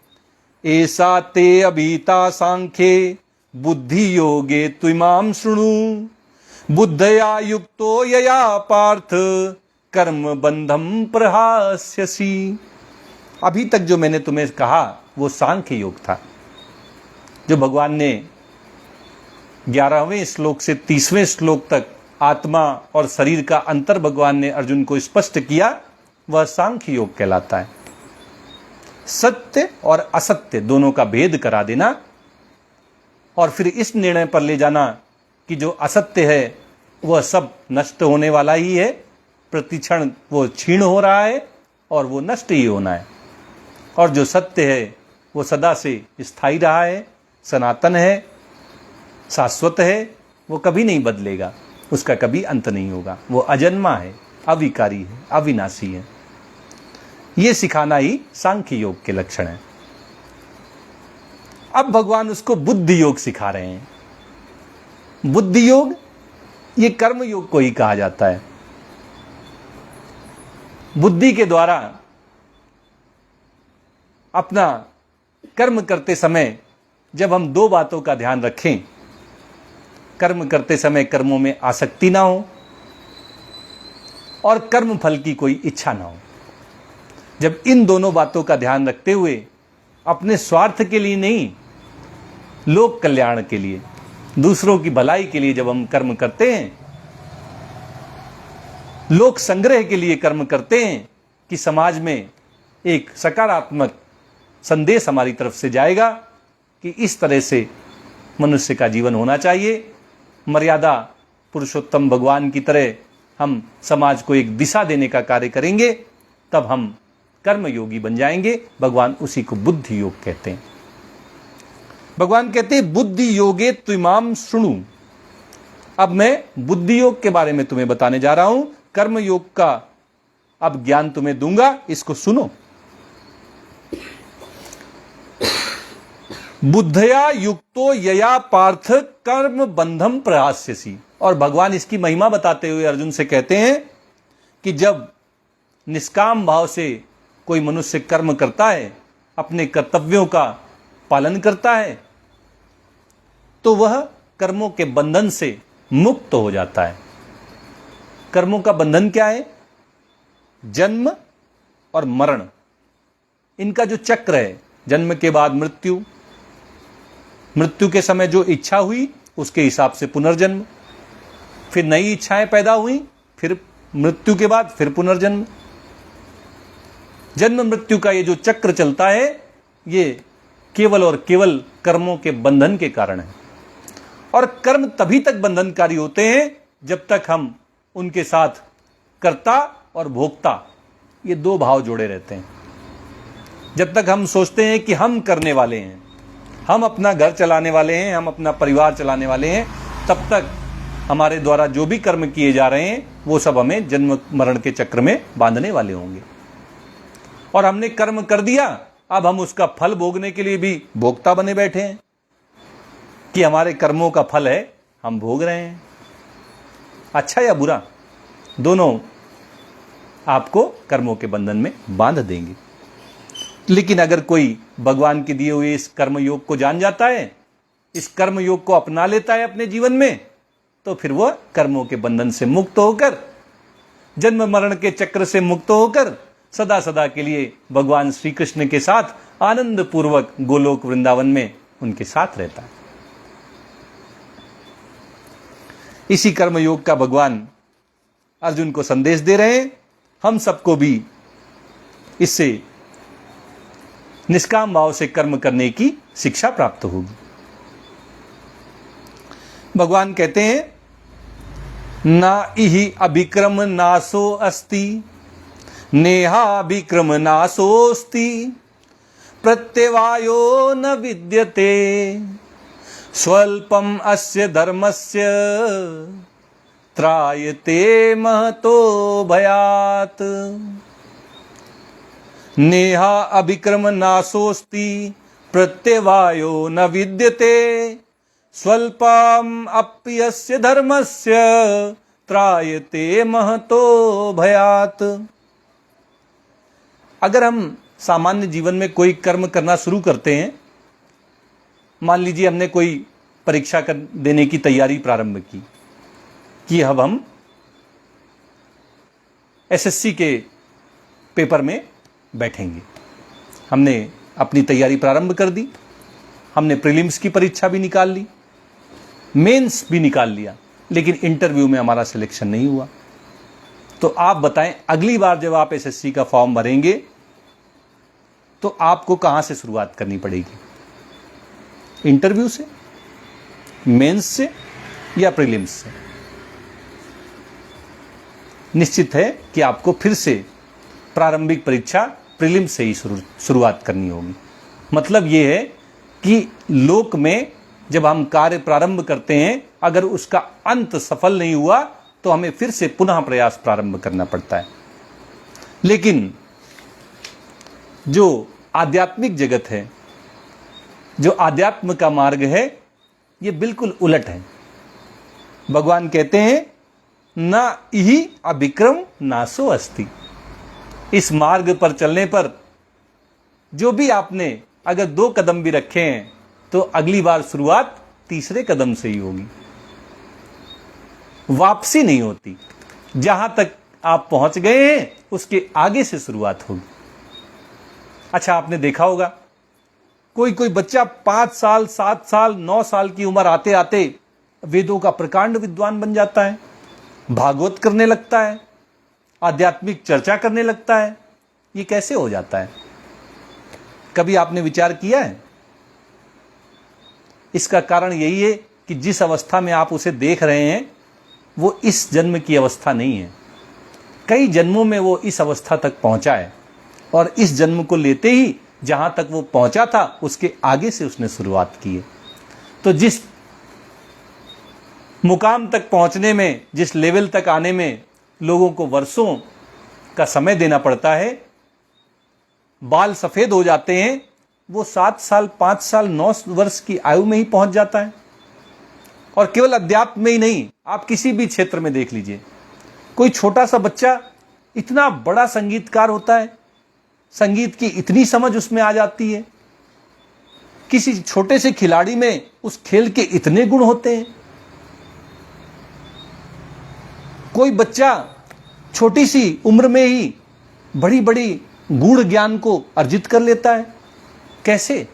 ऐसा ते अभीता सांख्ये बुद्धि योगे त्विमाम शृणु बुद्धया युक्तो यया पार्थ कर्म बंधम प्रहास्यसि। अभी तक जो मैंने तुम्हें कहा वो सांख्य योग था। जो भगवान ने 11वें श्लोक से 30वें श्लोक तक आत्मा और शरीर का अंतर भगवान ने अर्जुन को स्पष्ट किया, वह सांख्य योग कहलाता है। सत्य और असत्य दोनों का भेद करा देना और फिर इस निर्णय पर ले जाना कि जो असत्य है वह सब नष्ट होने वाला ही है, प्रतिक्षण वो क्षीण हो रहा है और वो नष्ट ही होना है, और जो सत्य है वो सदा से स्थायी रहा है, सनातन है, शाश्वत है, वो कभी नहीं बदलेगा, उसका कभी अंत नहीं होगा, वो अजन्मा है, अविकारी है, अविनाशी है। ये सिखाना ही सांख्य योग के लक्षण है। अब भगवान उसको बुद्धि योग सिखा रहे हैं। बुद्धि योग ये कर्म योग को ही कहा जाता है। बुद्धि के द्वारा अपना कर्म करते समय जब हम दो बातों का ध्यान रखें, कर्म करते समय कर्मों में आसक्ति ना हो और कर्म फल की कोई इच्छा ना हो। जब इन दोनों बातों का ध्यान रखते हुए अपने स्वार्थ के लिए नहीं, लोक कल्याण के लिए, दूसरों की भलाई के लिए जब हम कर्म करते हैं, लोक संग्रह के लिए कर्म करते हैं कि समाज में एक सकारात्मक संदेश हमारी तरफ से जाएगा कि इस तरह से मनुष्य का जीवन होना चाहिए, मर्यादा पुरुषोत्तम भगवान की तरह हम समाज को एक दिशा देने का कार्य करेंगे, तब हम कर्म योगी बन जाएंगे। भगवान उसी को बुद्धि योग कहते हैं। भगवान कहते हैं बुद्धि योगे त्विमाम शृणु। अब मैं बुद्धि योग के बारे में तुम्हें बताने जा रहा हूं। कर्म योग का अब ज्ञान तुम्हें दूंगा, इसको सुनो। बुद्धया युक्तो यया पार्थ कर्म बंधम प्रहास्यसि। और भगवान इसकी महिमा बताते हुए अर्जुन से कहते हैं कि जब निष्काम भाव से कोई मनुष्य कर्म करता है, अपने कर्तव्यों का पालन करता है, तो वह कर्मों के बंधन से मुक्त हो जाता है। कर्मों का बंधन क्या है? जन्म और मरण, इनका जो चक्र है, जन्म के बाद मृत्यु, मृत्यु के समय जो इच्छा हुई उसके हिसाब से पुनर्जन्म, फिर नई इच्छाएं पैदा हुई, फिर मृत्यु के बाद फिर पुनर्जन्म। जन्म मृत्यु का ये जो चक्र चलता है, ये केवल और केवल कर्मों के बंधन के कारण है। और कर्म तभी तक बंधनकारी होते हैं जब तक हम उनके साथ कर्ता और भोक्ता, ये दो भाव जोड़े रहते हैं। जब तक हम सोचते हैं कि हम करने वाले हैं, हम अपना घर चलाने वाले हैं, हम अपना परिवार चलाने वाले हैं, तब तक हमारे द्वारा जो भी कर्म किए जा रहे हैं वो सब हमें जन्म मरण के चक्र में बांधने वाले होंगे। और हमने कर्म कर दिया, अब हम उसका फल भोगने के लिए भी भोक्ता बने बैठे हैं कि हमारे कर्मों का फल है, हम भोग रहे हैं। अच्छा या बुरा, दोनों आपको कर्मों के बंधन में बांध देंगे। लेकिन अगर कोई भगवान के दिए हुए इस कर्म योग को जान जाता है, इस कर्म योग को अपना लेता है अपने जीवन में, तो फिर वह कर्मों के बंधन से मुक्त होकर, जन्म मरण के चक्र से मुक्त होकर सदा सदा के लिए भगवान श्री कृष्ण के साथ आनंद पूर्वक गोलोक वृंदावन में उनके साथ रहता है। इसी कर्म योग का भगवान अर्जुन को संदेश दे रहे हैं। हम सबको भी इससे निष्काम भाव से कर्म करने की शिक्षा प्राप्त होगी। भगवान कहते हैं, ना इहि अभिक्रम नासो अस्ति, नेहा अभिक्रम नासोस्ति, प्रत्यवायो न विद्यते, स्वल्पम अस्य धर्मस्य त्रायते महतो भयात्। नेहा अभिक्रम नासोस्ति, प्रत्यवायो न विद्यते, स्वल्पम अप्यस्य धर्मस्य त्रायते महतो भयात्। अगर हम सामान्य जीवन में कोई कर्म करना शुरू करते हैं, मान लीजिए हमने कोई परीक्षा देने की तैयारी प्रारंभ की कि अब हम एसएससी के पेपर में बैठेंगे। हमने अपनी तैयारी प्रारंभ कर दी, हमने प्रीलिम्स की परीक्षा भी निकाल ली, मेंस भी निकाल लिया, लेकिन इंटरव्यू में हमारा सिलेक्शन नहीं हुआ। तो आप बताएं, अगली बार जब आप एसएससी का फॉर्म भरेंगे तो आपको कहां से शुरुआत करनी पड़ेगी? इंटरव्यू से, मेंस से या प्रीलिम्स से? निश्चित है कि आपको फिर से प्रारंभिक परीक्षा प्रीलिम्स से ही शुरुआत करनी होगी। मतलब यह है कि लोक में जब हम कार्य प्रारंभ करते हैं, अगर उसका अंत सफल नहीं हुआ तो हमें फिर से पुनः प्रयास प्रारंभ करना पड़ता है। लेकिन जो आध्यात्मिक जगत है, जो आध्यात्म का मार्ग है, ये बिल्कुल उलट है। भगवान कहते हैं, ना इहि अभिक्रम नासो अस्ति। इस मार्ग पर चलने पर जो भी आपने अगर 2 कदम भी रखे हैं तो अगली बार शुरुआत तीसरे कदम से ही होगी, वापसी नहीं होती। जहां तक आप पहुंच गए हैं उसके आगे से शुरुआत होगी। अच्छा, आपने देखा होगा कोई बच्चा 5 साल, 7 साल, 9 साल की उम्र आते आते वेदों का प्रकांड विद्वान बन जाता है, भागवत करने लगता है, आध्यात्मिक चर्चा करने लगता है। ये कैसे हो जाता है? कभी आपने विचार किया है? इसका कारण यही है कि जिस अवस्था में आप उसे देख रहे हैं वो इस जन्म की अवस्था नहीं है। कई जन्मों में वो इस अवस्था तक पहुंचा है और इस जन्म को लेते ही जहां तक वो पहुंचा था उसके आगे से उसने शुरुआत की है। तो जिस मुकाम तक पहुंचने में, जिस लेवल तक आने में लोगों को वर्षों का समय देना पड़ता है, बाल सफेद हो जाते हैं, वो 7 साल, 5 साल, 9 वर्ष की आयु में ही पहुंच जाता है। और केवल अध्यात्म में ही नहीं, आप किसी भी क्षेत्र में देख लीजिए, कोई छोटा सा बच्चा इतना बड़ा संगीतकार होता है, संगीत की इतनी समझ उसमें आ जाती है। किसी छोटे से खिलाड़ी में उस खेल के इतने गुण होते हैं। कोई बच्चा छोटी सी उम्र में ही बड़ी बड़ी गूढ़ ज्ञान को अर्जित कर लेता है। कैसे?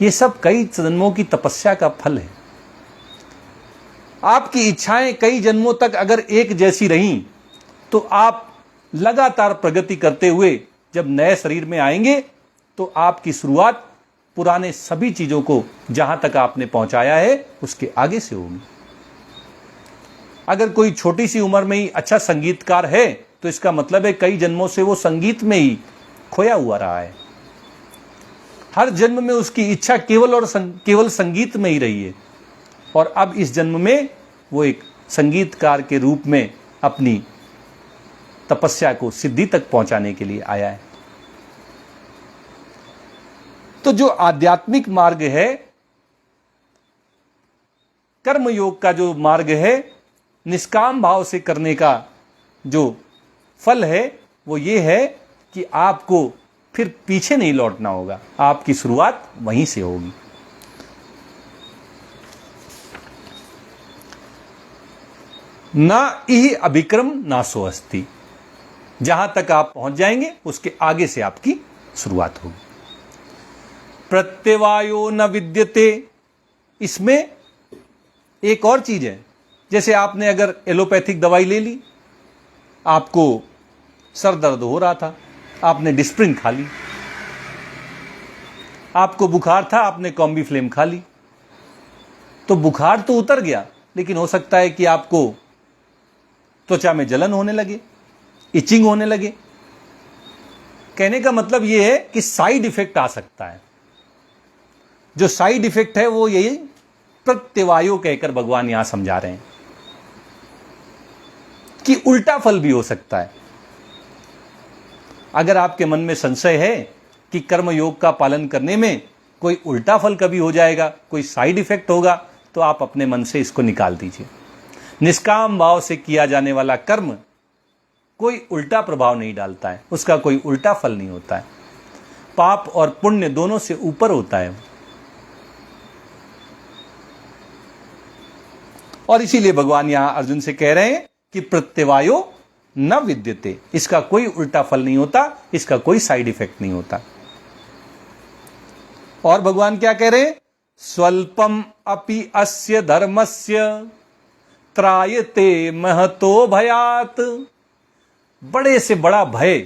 ये सब कई जन्मों की तपस्या का फल है। आपकी इच्छाएं कई जन्मों तक अगर एक जैसी रहीं तो आप लगातार प्रगति करते हुए जब नए शरीर में आएंगे तो आपकी शुरुआत पुराने सभी चीजों को जहां तक आपने पहुंचाया है उसके आगे से होगी। अगर कोई छोटी सी उम्र में ही अच्छा संगीतकार है तो इसका मतलब है कई जन्मों से वो संगीत में ही खोया हुआ रहा है। हर जन्म में उसकी इच्छा केवल संगीत में ही रही है और अब इस जन्म में वो एक संगीतकार के रूप में अपनी तपस्या को सिद्धि तक पहुंचाने के लिए आया है। तो जो आध्यात्मिक मार्ग है, कर्म योग का जो मार्ग है, निष्काम भाव से करने का जो फल है वो ये है कि आपको फिर पीछे नहीं लौटना होगा, आपकी शुरुआत वहीं से होगी। ना इह अभिक्रम ना सो अस्ति, जहां तक आप पहुंच जाएंगे उसके आगे से आपकी शुरुआत होगी। प्रत्यवायो न विद्यते, इसमें एक और चीज है। जैसे आपने अगर एलोपैथिक दवाई ले ली, आपको सर दर्द हो रहा था, आपने डिस्प्रिन खा ली। आपको बुखार था, आपने कॉम्बीफ्लेम खा ली, तो बुखार तो उतर गया, लेकिन हो सकता है कि आपको त्वचा में जलन होने लगे, इचिंग होने लगे। कहने का मतलब यह है कि साइड इफेक्ट आ सकता है। जो साइड इफेक्ट है वो यही प्रत्यवायो कहकर भगवान यहां समझा रहे हैं कि उल्टा फल भी हो सकता है। अगर आपके मन में संशय है कि कर्म योग का पालन करने में कोई उल्टा फल कभी हो जाएगा, कोई साइड इफेक्ट होगा, तो आप अपने मन से इसको निकाल दीजिए। निष्काम भाव से किया जाने वाला कर्म कोई उल्टा प्रभाव नहीं डालता है, उसका कोई उल्टा फल नहीं होता है। पाप और पुण्य दोनों से ऊपर होता है। और इसीलिए भगवान यहां अर्जुन से कह रहे हैं कि प्रत्यवायो न विद्यते, इसका कोई उल्टा फल नहीं होता, इसका कोई साइड इफेक्ट नहीं होता। और भगवान क्या कह रहे हैं? स्वल्पम अपि अस्य धर्मस्य त्रायते महतो भयात, बड़े से बड़ा भय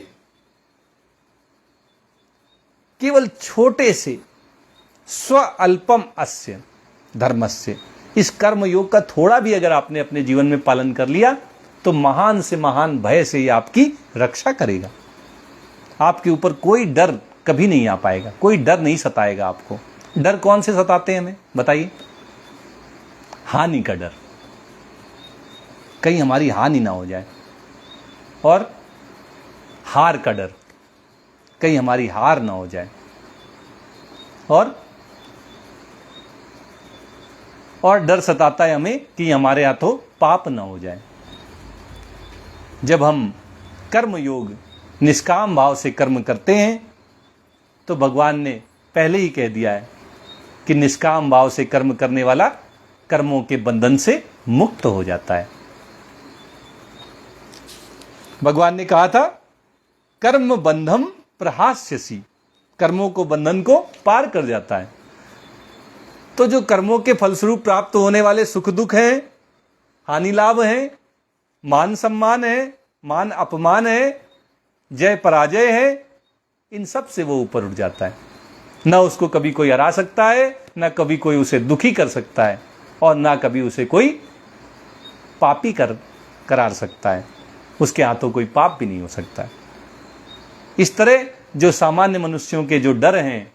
केवल छोटे से स्वअल्पम अस्य धर्मस्य, इस कर्म योग का थोड़ा भी अगर आपने अपने जीवन में पालन कर लिया तो महान से महान भय से ये आपकी रक्षा करेगा। आपके ऊपर कोई डर कभी नहीं आ पाएगा, कोई डर नहीं सताएगा आपको। डर कौन से सताते हैं हमें बताइए? हानि का डर, कहीं हमारी हानि ना हो जाए, और हार का डर, कहीं हमारी हार ना हो जाए, और डर सताता है हमें कि हमारे हाथों पाप ना हो जाए। जब हम कर्म योग निष्काम भाव से कर्म करते हैं तो भगवान ने पहले ही कह दिया है कि निष्काम भाव से कर्म करने वाला कर्मों के बंधन से मुक्त हो जाता है। भगवान ने कहा था कर्म बंधम प्रहास्यसि, कर्मों को बंधन को पार कर जाता है। तो जो कर्मों के फलस्वरूप प्राप्त होने वाले सुख दुख हैं, हानि लाभ हैं, मान सम्मान है, मान अपमान है, जय पराजय है, इन सब से वो ऊपर उठ जाता है। न उसको कभी कोई हरा सकता है, न कभी कोई उसे दुखी कर सकता है, और न कभी उसे कोई पापी करार सकता है। उसके हाथों कोई पाप भी नहीं हो सकता है। इस तरह जो सामान्य मनुष्यों के जो डर हैं,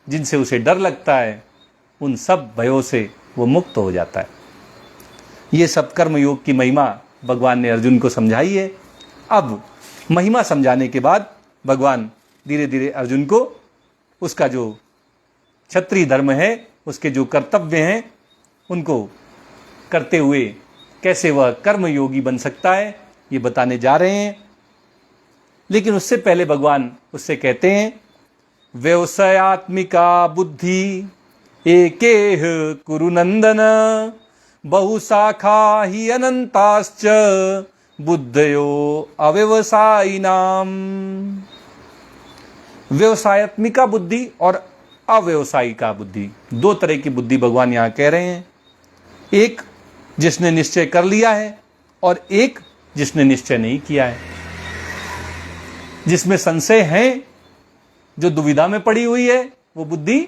जिनसे उसे डर लगता है, उन सब भयों से वो मुक्त हो जाता है। ये सब कर्म योग की महिमा भगवान ने अर्जुन को समझाई है। अब महिमा समझाने के बाद भगवान धीरे धीरे अर्जुन को उसका जो क्षत्रिय धर्म है, उसके जो कर्तव्य हैं, उनको करते हुए कैसे वह कर्मयोगी बन सकता है, ये बताने जा रहे हैं। लेकिन उससे पहले भगवान उससे कहते हैं, व्यवसायात्मिका बुद्धि एकेह कुरु नंदन, बहुशाखा ही अनंताश्च बुद्धयो अव्यवसायिनाम। व्यवसायात्मिका बुद्धि और अव्यवसायिका बुद्धि, दो तरह की बुद्धि भगवान यहां कह रहे हैं। एक जिसने निश्चय कर लिया है और एक जिसने निश्चय नहीं किया है, जिसमें संशय है, जो दुविधा में पड़ी हुई है, वो बुद्धि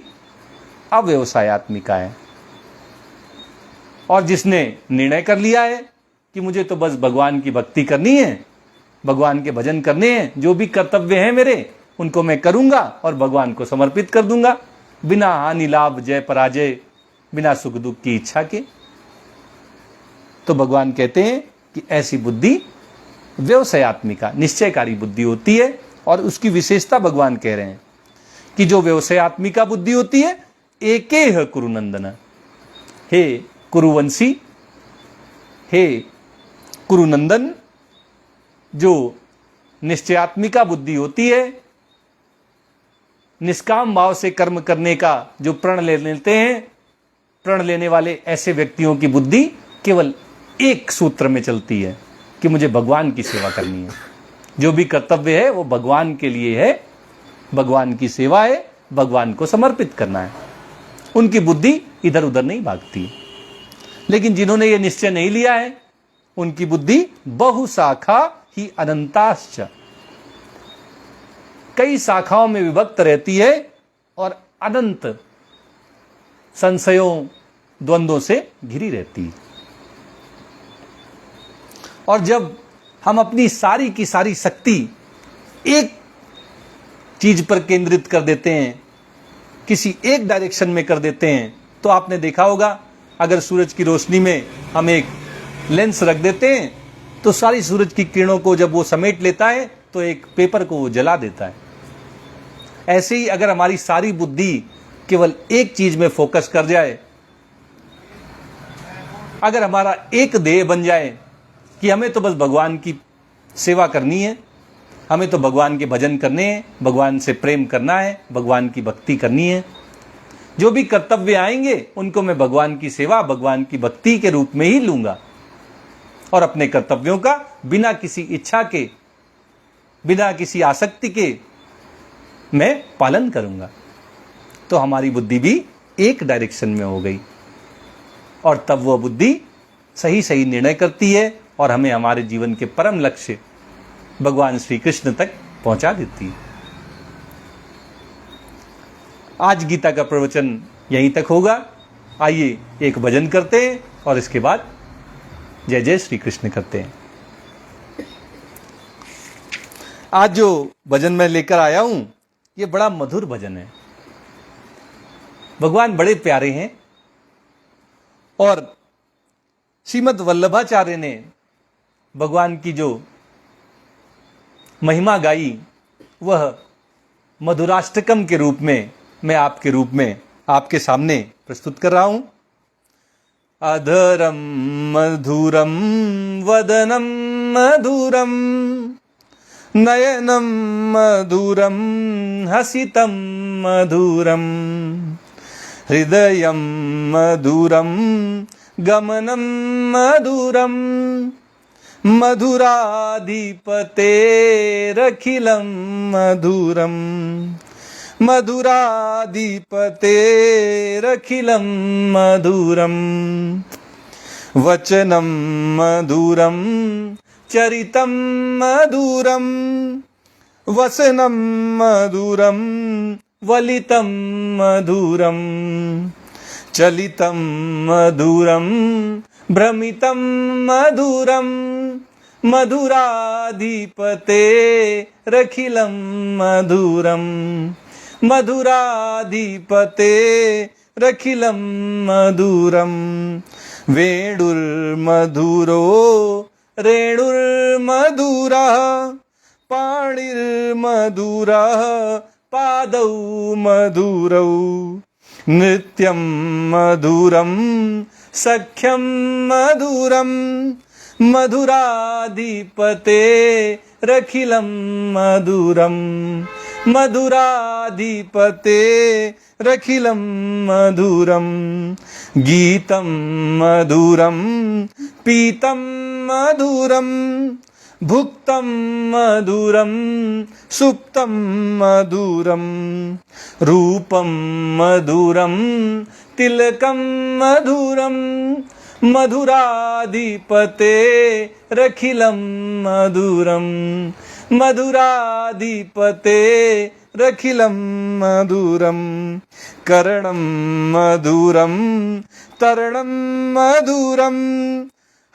अव्यवसायात्मिका है। और जिसने निर्णय कर लिया है कि मुझे तो बस भगवान की भक्ति करनी है, भगवान के भजन करने हैं, जो भी कर्तव्य हैं मेरे उनको मैं करूंगा और भगवान को समर्पित कर दूंगा, बिना हानि लाभ जय पराजय, बिना सुख दुख की इच्छा के, तो भगवान कहते हैं कि ऐसी बुद्धि व्यवसायात्मिका निश्चयकारी बुद्धि होती है। और उसकी विशेषता भगवान कह रहे हैं कि जो व्यवसायात्मिका बुद्धि होती है, एकेह कुरुनंदन, हे कुरुवंशी, हे कुरुनंदन, जो निश्चयात्मिका बुद्धि होती है, निष्काम भाव से कर्म करने का जो प्रण ले लेते हैं, प्रण लेने वाले ऐसे व्यक्तियों की बुद्धि केवल एक सूत्र में चलती है कि मुझे भगवान की सेवा करनी है। जो भी कर्तव्य है वो भगवान के लिए है, भगवान की सेवा है, भगवान को समर्पित करना है। उनकी बुद्धि इधर उधर नहीं भागती। लेकिन जिन्होंने ये निश्चय नहीं लिया है, उनकी बुद्धि बहुशाखा ही अनंताश्च, कई शाखाओं में विभक्त रहती है और अनंत संशयों द्वंद्वों से घिरी रहती है। और जब हम अपनी सारी की सारी शक्ति एक चीज पर केंद्रित कर देते हैं, किसी एक डायरेक्शन में कर देते हैं, तो आपने देखा होगा, अगर सूरज की रोशनी में हम एक लेंस रख देते हैं तो सारी सूरज की किरणों को जब वो समेट लेता है तो एक पेपर को वो जला देता है। ऐसे ही अगर हमारी सारी बुद्धि केवल एक चीज में फोकस कर जाए, अगर हमारा एक ध्येय बन जाए कि हमें तो बस भगवान की सेवा करनी है, हमें तो भगवान के भजन करने हैं, भगवान से प्रेम करना है, भगवान की भक्ति करनी है, जो भी कर्तव्य आएंगे उनको मैं भगवान की सेवा, भगवान की भक्ति के रूप में ही लूंगा और अपने कर्तव्यों का बिना किसी इच्छा के, बिना किसी आसक्ति के मैं पालन करूंगा, तो हमारी बुद्धि भी एक डायरेक्शन में हो गई और तब वह बुद्धि सही सही निर्णय करती है और हमें हमारे जीवन के परम लक्ष्य भगवान श्री कृष्ण तक पहुंचा देती है। आज गीता का प्रवचन यहीं तक होगा। आइए एक भजन करते हैं और इसके बाद जय जय श्री कृष्ण करते हैं। आज जो भजन मैं लेकर आया हूं, ये बड़ा मधुर भजन है। भगवान बड़े प्यारे हैं और श्रीमद् वल्लभाचार्य ने भगवान की जो महिमा गाई, वह मधुराष्टकम के रूप में मैं आपके रूप में आपके सामने प्रस्तुत कर रहा हूं। अधरम मधुरम वदनम मधुरम नयनम मधुरम हसितम मधुरम हृदयम मधुरम गमनम मधुरम मधुराधिपतेरखिलं मधुरम मधुराधिपतेरखिलं मधुरम वचनं मधुरं चरितं मधुरं वसनं मधुरं वलितं मधुरं चलितं मधुरं भ्रमितं मधुरं मधुराधिपतेरखिलं मधुरं मधुराधिपतेरखिलं मधुरं वेणुर्मधुरो रेणुर्मधुरः पाणिर्मधुरः पादौ मधुरौ नृत्यं मधुरं सख्यं मधुरं मधुराधिपते रखिलं मधुरं मधुराधिपते रखिलं मधुरं गीतं मधुरं पीतं मधुरं भुक्तं मधुरं सुप्तं मधुरं रूपं मधुरं तिलकं मधुरं मधुराधिपते रखिलं मधुरं मधुराधिपते रखिलं मधुरं करणं मधुरं तरणं मधुरं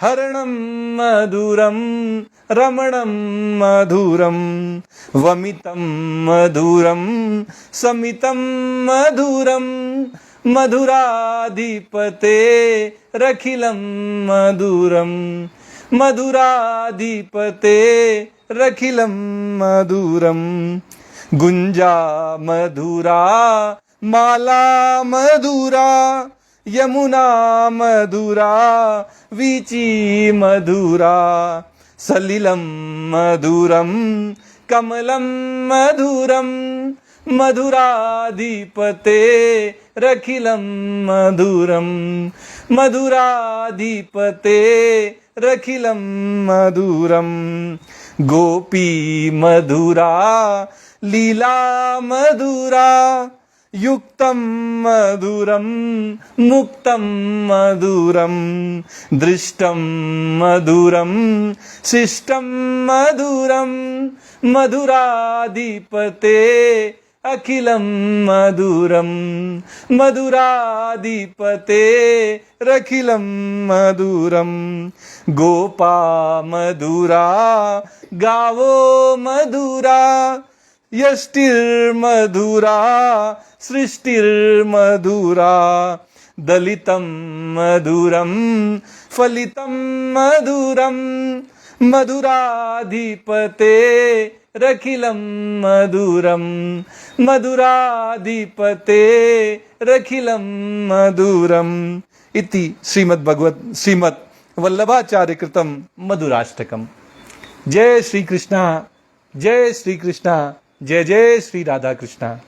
हरणं मधुरं रमणं मधुरं वमितं मधुरं समितं मधुरं मधुराधिपते रखिलं मधुरं मधुराधिपते रखिलं मधुरं गुंजा मधुरा माला मधुरा यमुना मधुरा वीची मधुरा सलिलं मधुरं कमलं मधुरं मधुराधिपते रखिलं मधुरं मधुराधिपते रखिलं मधुरं गोपी मधुरा लीला मधुरा युक्तं मधुरं मुक्तं मधुरं दृष्टं मधुरं शिष्टं मधुरं मधुराधिपते अखिलं मधुरं मधुराधिपते रखिलं मधुरं गोपा मधुरा गावो मधुरा यष्टिर्मधुरा सृष्टिर्मधुरा दलितं मधुरं फलितं मधुरं मधुराधिपते रखिलं मधुरं मधुराधिपते रखिलं मधुरम् इति श्रीमद् वल्लभाचार्य कृतं मधुराष्टकम्। जय श्री कृष्णा, जय श्री कृष्णा, जय जय श्री राधा कृष्णा।